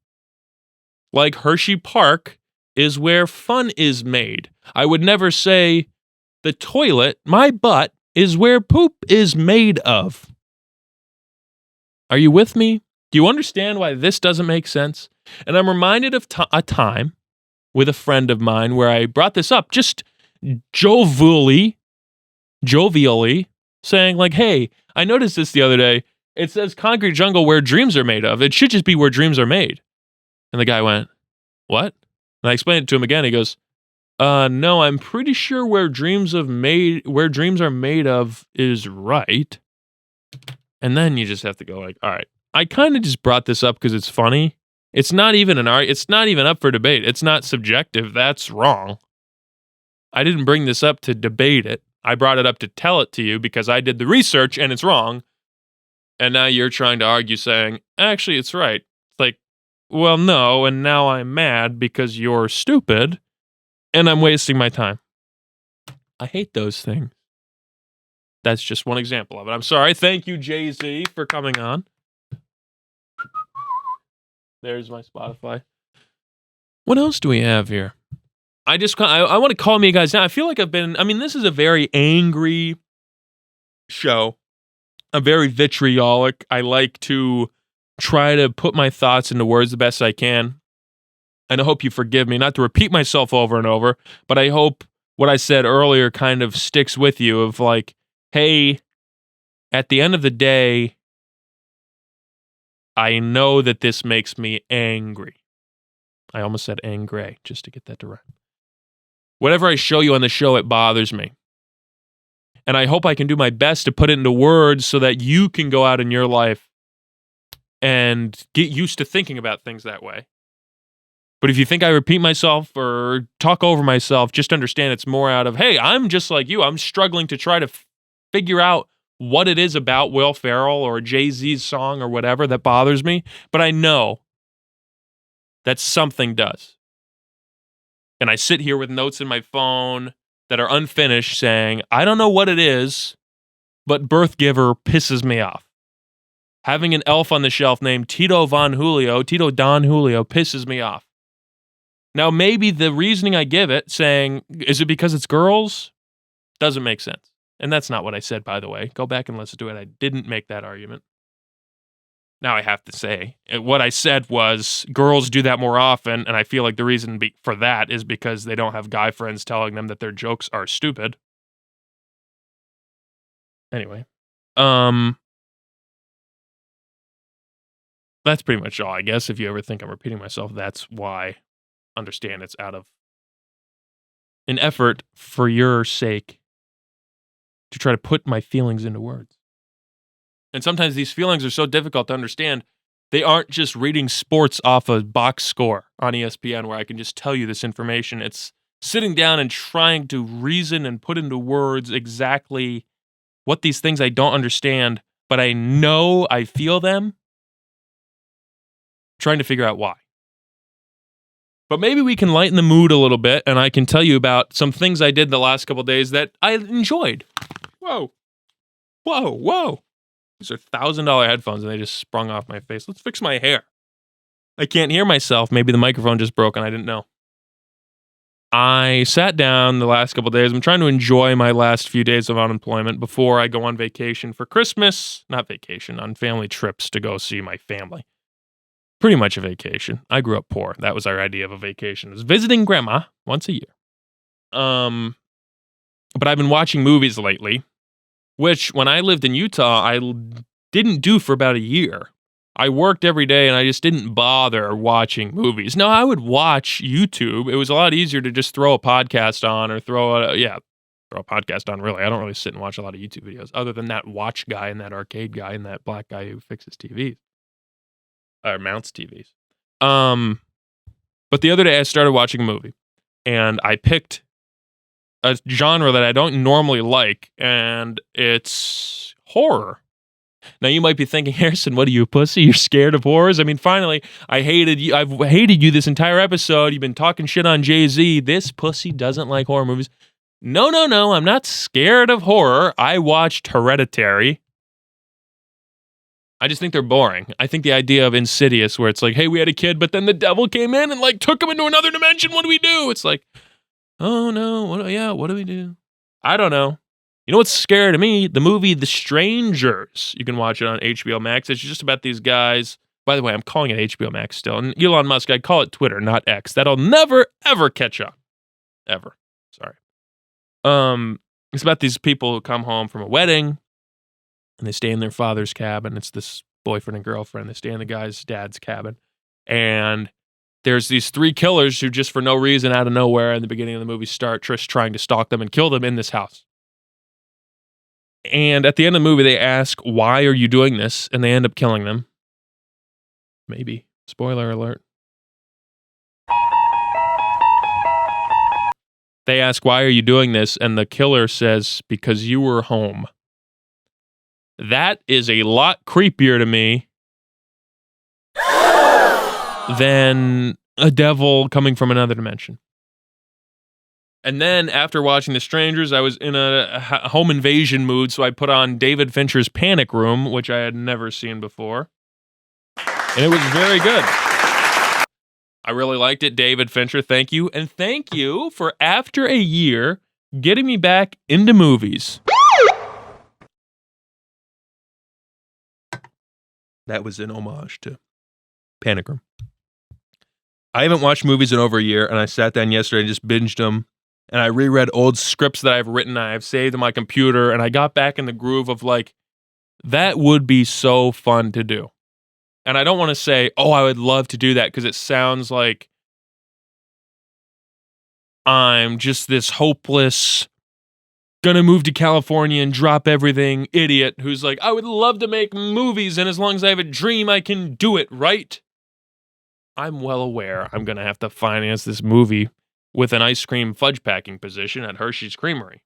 Like Hershey Park is where fun is made. I would never say the toilet, my butt, is where poop is made of. Are you with me? Do you understand why this doesn't make sense? And I'm reminded of a time with a friend of mine where I brought this up just jovially, saying like, hey, I noticed this the other day. It says concrete jungle where dreams are made of. It should just be where dreams are made. And the guy went, what? And I explained it to him again. He goes, no, I'm pretty sure where dreams are made of is right. And then you just have to go like, all right, I kind of just brought this up because it's funny. It's not even it's not even up for debate. It's not subjective. That's wrong. I didn't bring this up to debate it. I brought it up to tell it to you because I did the research and it's wrong. And now you're trying to argue saying, actually, it's right. It's like, well, no. And now I'm mad because you're stupid and I'm wasting my time. I hate those things. That's just one example of it. I'm sorry. Thank you, Jay-Z, for coming on. There's my Spotify. What else do we have here? I want to calm you guys down. I feel like this is a very angry show. I'm very vitriolic. I like to try to put my thoughts into words the best I can. And I hope you forgive me, not to repeat myself over and over, but I hope what I said earlier kind of sticks with you of like, hey, at the end of the day, I know that this makes me angry. I almost said angry, just to get that to rhyme. Whatever I show you on the show, it bothers me. And I hope I can do my best to put it into words so that you can go out in your life and get used to thinking about things that way. But if you think I repeat myself or talk over myself, just understand it's more out of, hey, I'm just like you. I'm struggling to try to figure out what it is about Will Ferrell or Jay-Z's song or whatever that bothers me. But I know that something does. And I sit here with notes in my phone that are unfinished saying, I don't know what it is, but Birth Giver pisses me off. Having an elf on the shelf named Tito Don Julio, pisses me off. Now, maybe the reasoning I give it, saying, is it because it's girls? Doesn't make sense. And that's not what I said, by the way. Go back and listen to it. I didn't make that argument. Now I have to say, what I said was girls do that more often, and I feel like the reason for that is because they don't have guy friends telling them that their jokes are stupid. Anyway, that's pretty much all, I guess. If you ever think I'm repeating myself, that's why. Understand it's out of an effort for your sake to try to put my feelings into words. And sometimes these feelings are so difficult to understand. They aren't just reading sports off a box score on ESPN where I can just tell you this information. It's sitting down and trying to reason and put into words exactly what these things I don't understand, but I know I feel them, trying to figure out why. But maybe we can lighten the mood a little bit, and I can tell you about some things I did the last couple of days that I enjoyed. Whoa. These are $1,000 headphones, and they just sprung off my face. Let's fix my hair. I can't hear myself. Maybe the microphone just broke, and I didn't know. I sat down the last couple of days. I'm trying to enjoy my last few days of unemployment before I go on vacation for Christmas. Not vacation, on family trips to go see my family. Pretty much a vacation. I grew up poor. That was our idea of a vacation. It was visiting grandma once a year. But I've been watching movies lately, which when I lived in Utah, I didn't do for about a year. I worked every day and I just didn't bother watching movies. No, I would watch YouTube. It was a lot easier to just throw a podcast on or throw a podcast on, really. I don't really sit and watch a lot of YouTube videos other than that watch guy and that arcade guy and that black guy who fixes TVs. Or mounts TVs. But the other day I started watching a movie and I picked a genre that I don't normally like, and it's horror. Now you might be thinking, Harrison, what are you, a pussy? You're scared of horrors? I mean, finally, I've hated you this entire episode. You've been talking shit on Jay-Z. This pussy doesn't like horror movies. No, I'm not scared of horror. I watched Hereditary. I just think they're boring. I think the idea of Insidious, where it's like, hey, we had a kid, but then the devil came in and like took him into another dimension. What do we do? It's like, oh no, what do we do? I don't know. You know what's scary to me? The movie The Strangers. You can watch it on HBO Max. It's just about these guys. By the way, I'm calling it HBO Max still. And Elon Musk, I'd call it Twitter, not X. That'll never, ever catch up. Ever. Sorry. It's about these people who come home from a wedding and they stay in their father's cabin. It's this boyfriend and girlfriend. They stay in the guy's dad's cabin. And there's these three killers who just for no reason out of nowhere in the beginning of the movie start trying to stalk them and kill them in this house. And at the end of the movie, they ask, why are you doing this? And they end up killing them. Maybe. Spoiler alert. They ask, why are you doing this? And the killer says, because you were home. That is a lot creepier to me than a devil coming from another dimension. And then after watching The Strangers, I was in a home invasion mood, so I put on David Fincher's Panic Room, which I had never seen before. And it was very good. I really liked it. David Fincher, thank you. And thank you for, after a year, getting me back into movies. That was an homage to Panic Room. I haven't watched movies in over a year, and I sat down yesterday and just binged them. and I reread old scripts that I've written, I've saved in my computer, and I got back in the groove of like, that would be so fun to do. And I don't want to say, oh, I would love to do that, because it sounds like I'm just this hopeless, gonna move to California and drop everything idiot who's like, I would love to make movies, and as long as I have a dream, I can do it, right? I'm well aware I'm gonna have to finance this movie with an ice cream fudge packing position at Hershey's Creamery.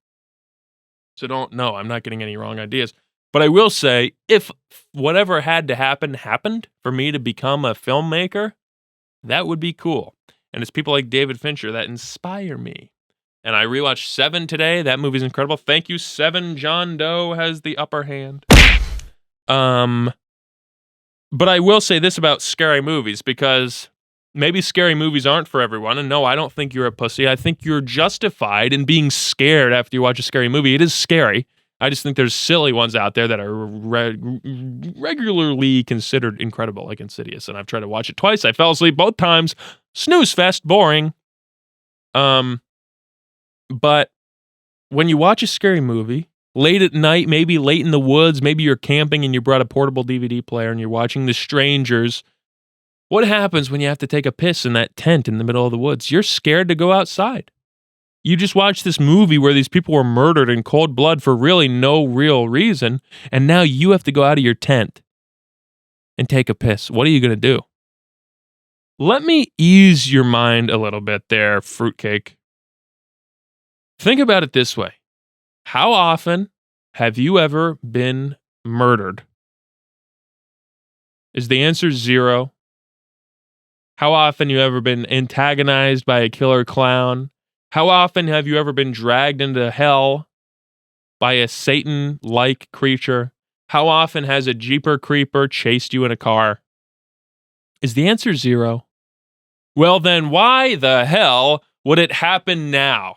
So I'm not getting any wrong ideas. But I will say, if whatever had to happen happened for me to become a filmmaker, that would be cool. And it's people like David Fincher that inspire me. And I rewatched Seven today. That movie's incredible. Thank you, Seven. John Doe has the upper hand. But I will say this about scary movies, because maybe scary movies aren't for everyone. And no, I don't think you're a pussy. I think you're justified in being scared after you watch a scary movie. It is scary. I just think there's silly ones out there that are regularly considered incredible, like Insidious. And I've tried to watch it twice. I fell asleep both times. Snooze fest, boring. But when you watch a scary movie, late at night, maybe late in the woods, maybe you're camping and you brought a portable DVD player and you're watching The Strangers. What happens when you have to take a piss in that tent in the middle of the woods? You're scared to go outside. You just watched this movie where these people were murdered in cold blood for really no real reason, and now you have to go out of your tent and take a piss. What are you going to do? Let me ease your mind a little bit there, fruitcake. Think about it this way. How often have you ever been murdered? Is the answer 0? How often have you ever been antagonized by a killer clown? How often have you ever been dragged into hell by a Satan-like creature? How often has a Jeeper Creeper chased you in a car? Is the answer 0? Well, then why the hell would it happen now?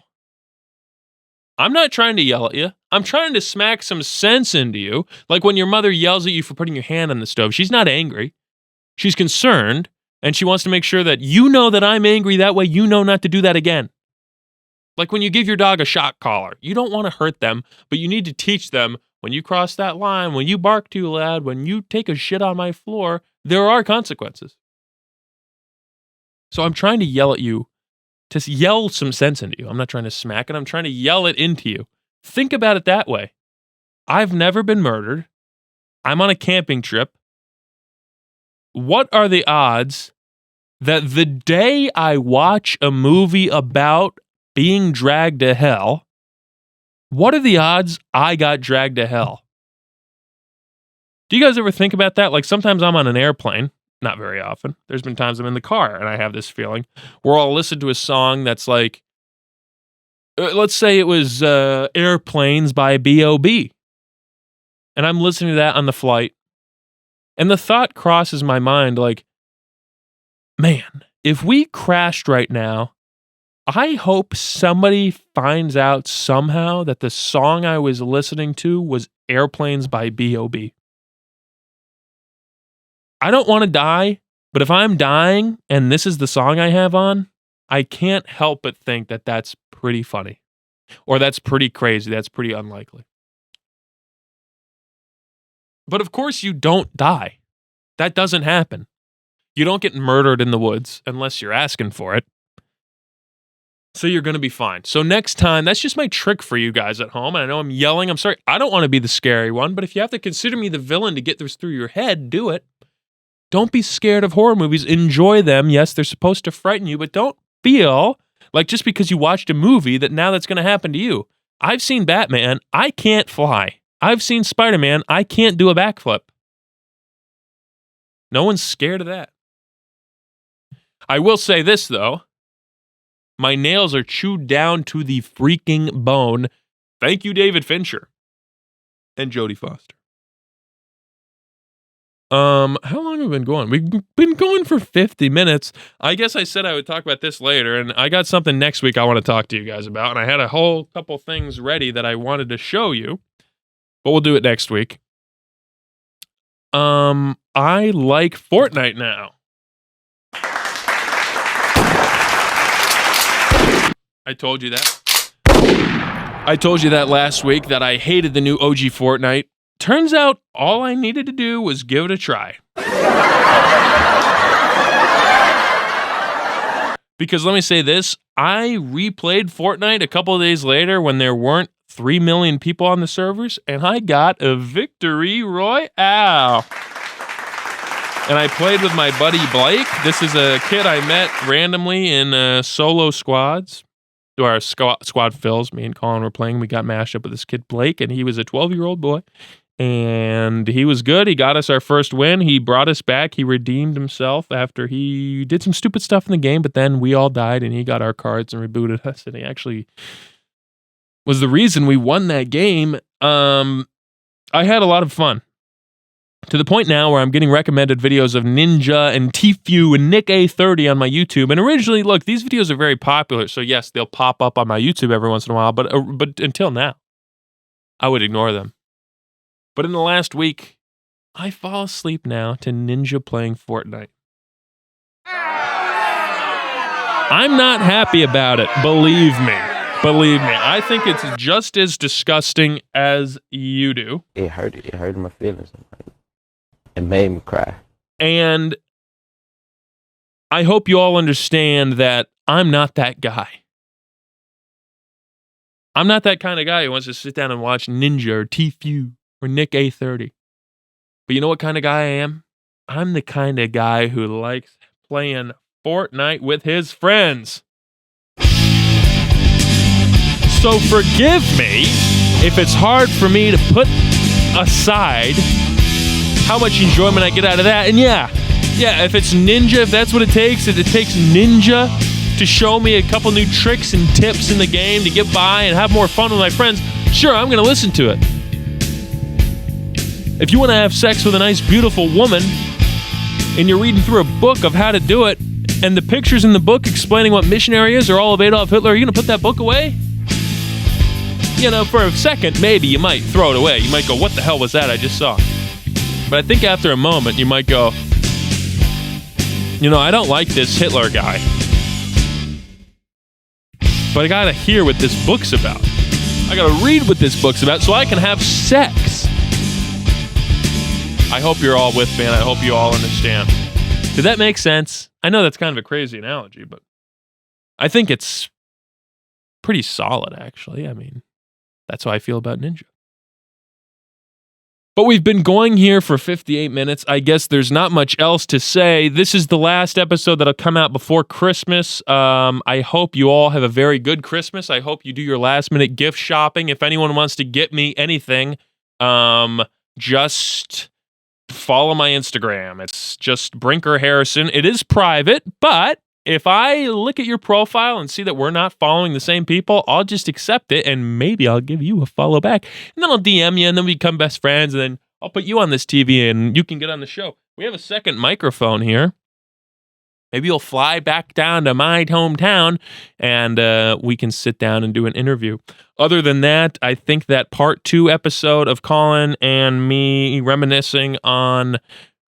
I'm not trying to yell at you. I'm trying to smack some sense into you. Like when your mother yells at you for putting your hand on the stove. She's not angry. She's concerned, and she wants to make sure that you know that I'm angry. That way you know not to do that again. Like when you give your dog a shock collar. You don't want to hurt them, but you need to teach them, when you cross that line, when you bark too loud, when you take a shit on my floor, there are consequences. So I'm trying to yell at you, to yell some sense into you. I'm not trying to smack it. I'm trying to yell it into you. Think about it that way. I've never been murdered. I'm on a camping trip. What are the odds that the day I watch a movie about being dragged to hell, what are the odds I got dragged to hell? Do you guys ever think about that? Like sometimes I'm on an airplane. Not very often. There's been times I'm in the car and I have this feeling where I'll listen to a song that's like, let's say it was Airplanes by B.O.B. And I'm listening to that on the flight. And the thought crosses my mind like, man, if we crashed right now, I hope somebody finds out somehow that the song I was listening to was Airplanes by B.O.B. I don't want to die, but if I'm dying and this is the song I have on, I can't help but think that that's pretty funny. Or that's pretty crazy. That's pretty unlikely. But of course you don't die. That doesn't happen. You don't get murdered in the woods unless you're asking for it. So you're going to be fine. So next time, that's just my trick for you guys at home. And I know I'm yelling. I'm sorry. I don't want to be the scary one, but if you have to consider me the villain to get this through your head, do it. Don't be scared of horror movies. Enjoy them. Yes, they're supposed to frighten you, but don't feel like just because you watched a movie that now that's going to happen to you. I've seen Batman. I can't fly. I've seen Spider-Man. I can't do a backflip. No one's scared of that. I will say this, though. My nails are chewed down to the freaking bone. Thank you, David Fincher. And Jodie Foster. How long have we been going? We've been going for 50 minutes. I guess I said I would talk about this later, and I got something next week I want to talk to you guys about, and I had a whole couple things ready that I wanted to show you, but we'll do it next week. I like Fortnite now. I told you that. I told you that last week that I hated the new OG Fortnite. Turns out all I needed to do was give it a try. Because let me say this, I replayed Fortnite a couple of days later when there weren't 3 million people on the servers, and I got a victory royale. And I played with my buddy Blake. This is a kid I met randomly in solo squads. Our squad fills, me and Colin were playing. We got mashed up with this kid Blake, and he was a 12-year-old boy. And he was good. He got us our first win. He brought us back. He redeemed himself after he did some stupid stuff in the game, but then we all died, and he got our cards and rebooted us, and he actually was the reason we won that game. I had a lot of fun. To the point now where I'm getting recommended videos of Ninja and Tfue and Nick A30 on my YouTube. And originally, look, these videos are very popular, so yes, they'll pop up on my YouTube every once in a while, but until now, I would ignore them. But in the last week, I fall asleep now to Ninja playing Fortnite. I'm not happy about it, believe me. Believe me, I think it's just as disgusting as you do. It hurt my feelings. It made me cry. And I hope you all understand that I'm not that guy. I'm not that kind of guy who wants to sit down and watch Ninja or Tfue or Nick A30. But you know what kind of guy I am? I'm the kind of guy who likes playing Fortnite with his friends. So forgive me if it's hard for me to put aside how much enjoyment I get out of that. And yeah, if it's Ninja, if that's what it takes, if it takes Ninja to show me a couple new tricks and tips in the game to get by and have more fun with my friends, sure, I'm going to listen to it. If you want to have sex with a nice, beautiful woman, and you're reading through a book of how to do it, and the pictures in the book explaining what missionary is are all of Adolf Hitler, are you going to put that book away? You know, for a second, maybe you might throw it away. You might go, what the hell was that I just saw? But I think after a moment, you might go, you know, I don't like this Hitler guy. But I gotta hear what this book's about. I gotta read what this book's about so I can have sex. I hope you're all with me, and I hope you all understand. Did that make sense? I know that's kind of a crazy analogy, but I think it's pretty solid, actually. I mean, that's how I feel about Ninja. But we've been going here for 58 minutes. I guess there's not much else to say. This is the last episode that'll come out before Christmas. I hope you all have a very good Christmas. I hope you do your last-minute gift shopping. If anyone wants to get me anything, just follow my Instagram. It's just Brinker Harrison. It is private, but if I look at your profile and see that we're not following the same people, I'll just accept it, and maybe I'll give you a follow back. And then I'll DM you, and then we become best friends, and then I'll put you on this TV, and you can get on the show. We have a second microphone here. Maybe you'll fly back down to my hometown, and we can sit down and do an interview. Other than that, I think that part 2 episode of Colin and me reminiscing on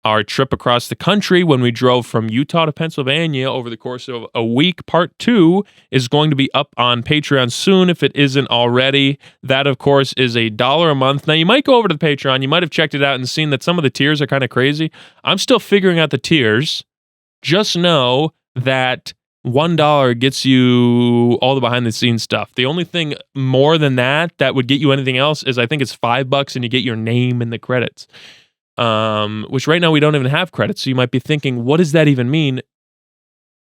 our trip across the country when we drove from Utah to Pennsylvania over the course of a week, part 2 is going to be up on Patreon soon if it isn't already. That, of course, is $1 a month. Now, you might go over to the Patreon. You might have checked it out and seen that some of the tiers are kind of crazy. I'm still figuring out the tiers. Just know that $1 gets you all the behind-the-scenes stuff. The only thing more than that would get you anything else is I think it's $5 and you get your name in the credits. Which right now we don't even have credits, so you might be thinking, what does that even mean?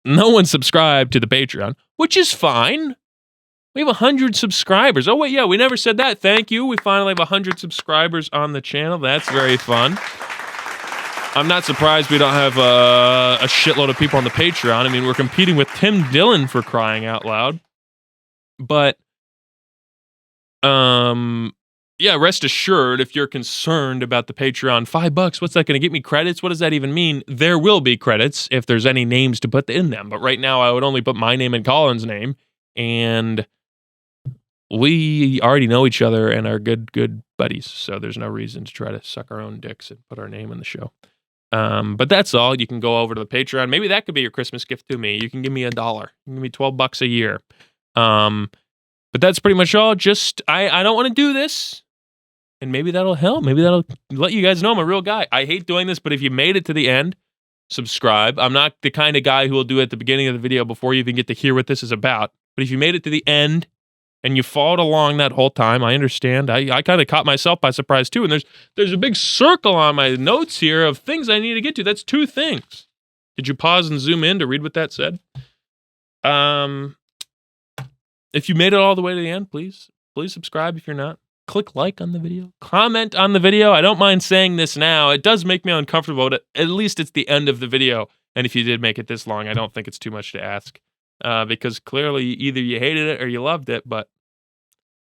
No one subscribed to the Patreon, which is fine. We have 100 subscribers. Oh, wait, yeah, we never said that. Thank you. We finally have 100 subscribers on the channel. That's very fun. I'm not surprised we don't have a shitload of people on the Patreon. I mean, we're competing with Tim Dillon for crying out loud. But, yeah, rest assured, if you're concerned about the Patreon, $5, what's that going to get me credits? What does that even mean? There will be credits if there's any names to put in them. But right now, I would only put my name and Colin's name. And we already know each other and are good buddies. So there's no reason to try to suck our own dicks and put our name in the show. But that's all. You can go over to the Patreon. Maybe that could be your Christmas gift to me. You can give me $1. You can give me $12 a year. But that's pretty much all. Just, I don't want to do this. And maybe that'll help. Maybe that'll let you guys know I'm a real guy. I hate doing this, but if you made it to the end, subscribe. I'm not the kind of guy who will do it at the beginning of the video before you even get to hear what this is about. But if you made it to the end and you followed along that whole time, I understand. I kind of caught myself by surprise too. And there's a big circle on my notes here of things I need to get to. That's 2 things. Did you pause and zoom in to read what that said? If you made it all the way to the end, please subscribe if you're not. Click like on the video. Comment on the video. I don't mind saying this now. It does make me uncomfortable, but at least it's the end of the video. And if you did make it this long, I don't think it's too much to ask. Because clearly either you hated it or you loved it, but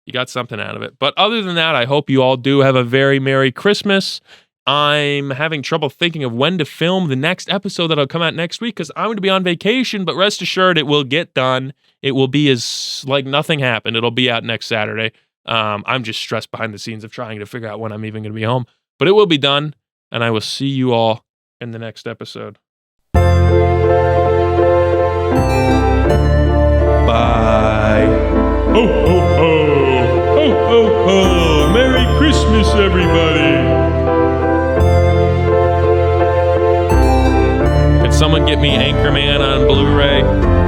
you got something out of it. But other than that, I hope you all do have a very Merry Christmas. I'm having trouble thinking of when to film the next episode that'll come out next week because I'm going to be on vacation, but rest assured it will get done. It will be as like nothing happened. It'll be out next Saturday. I'm just stressed behind the scenes of trying to figure out when I'm even going to be home. But it will be done, and I will see you all in the next episode. Bye. Ho, ho, ho. Ho, ho, ho. Merry Christmas, everybody. Can someone get me Anchorman on Blu-ray?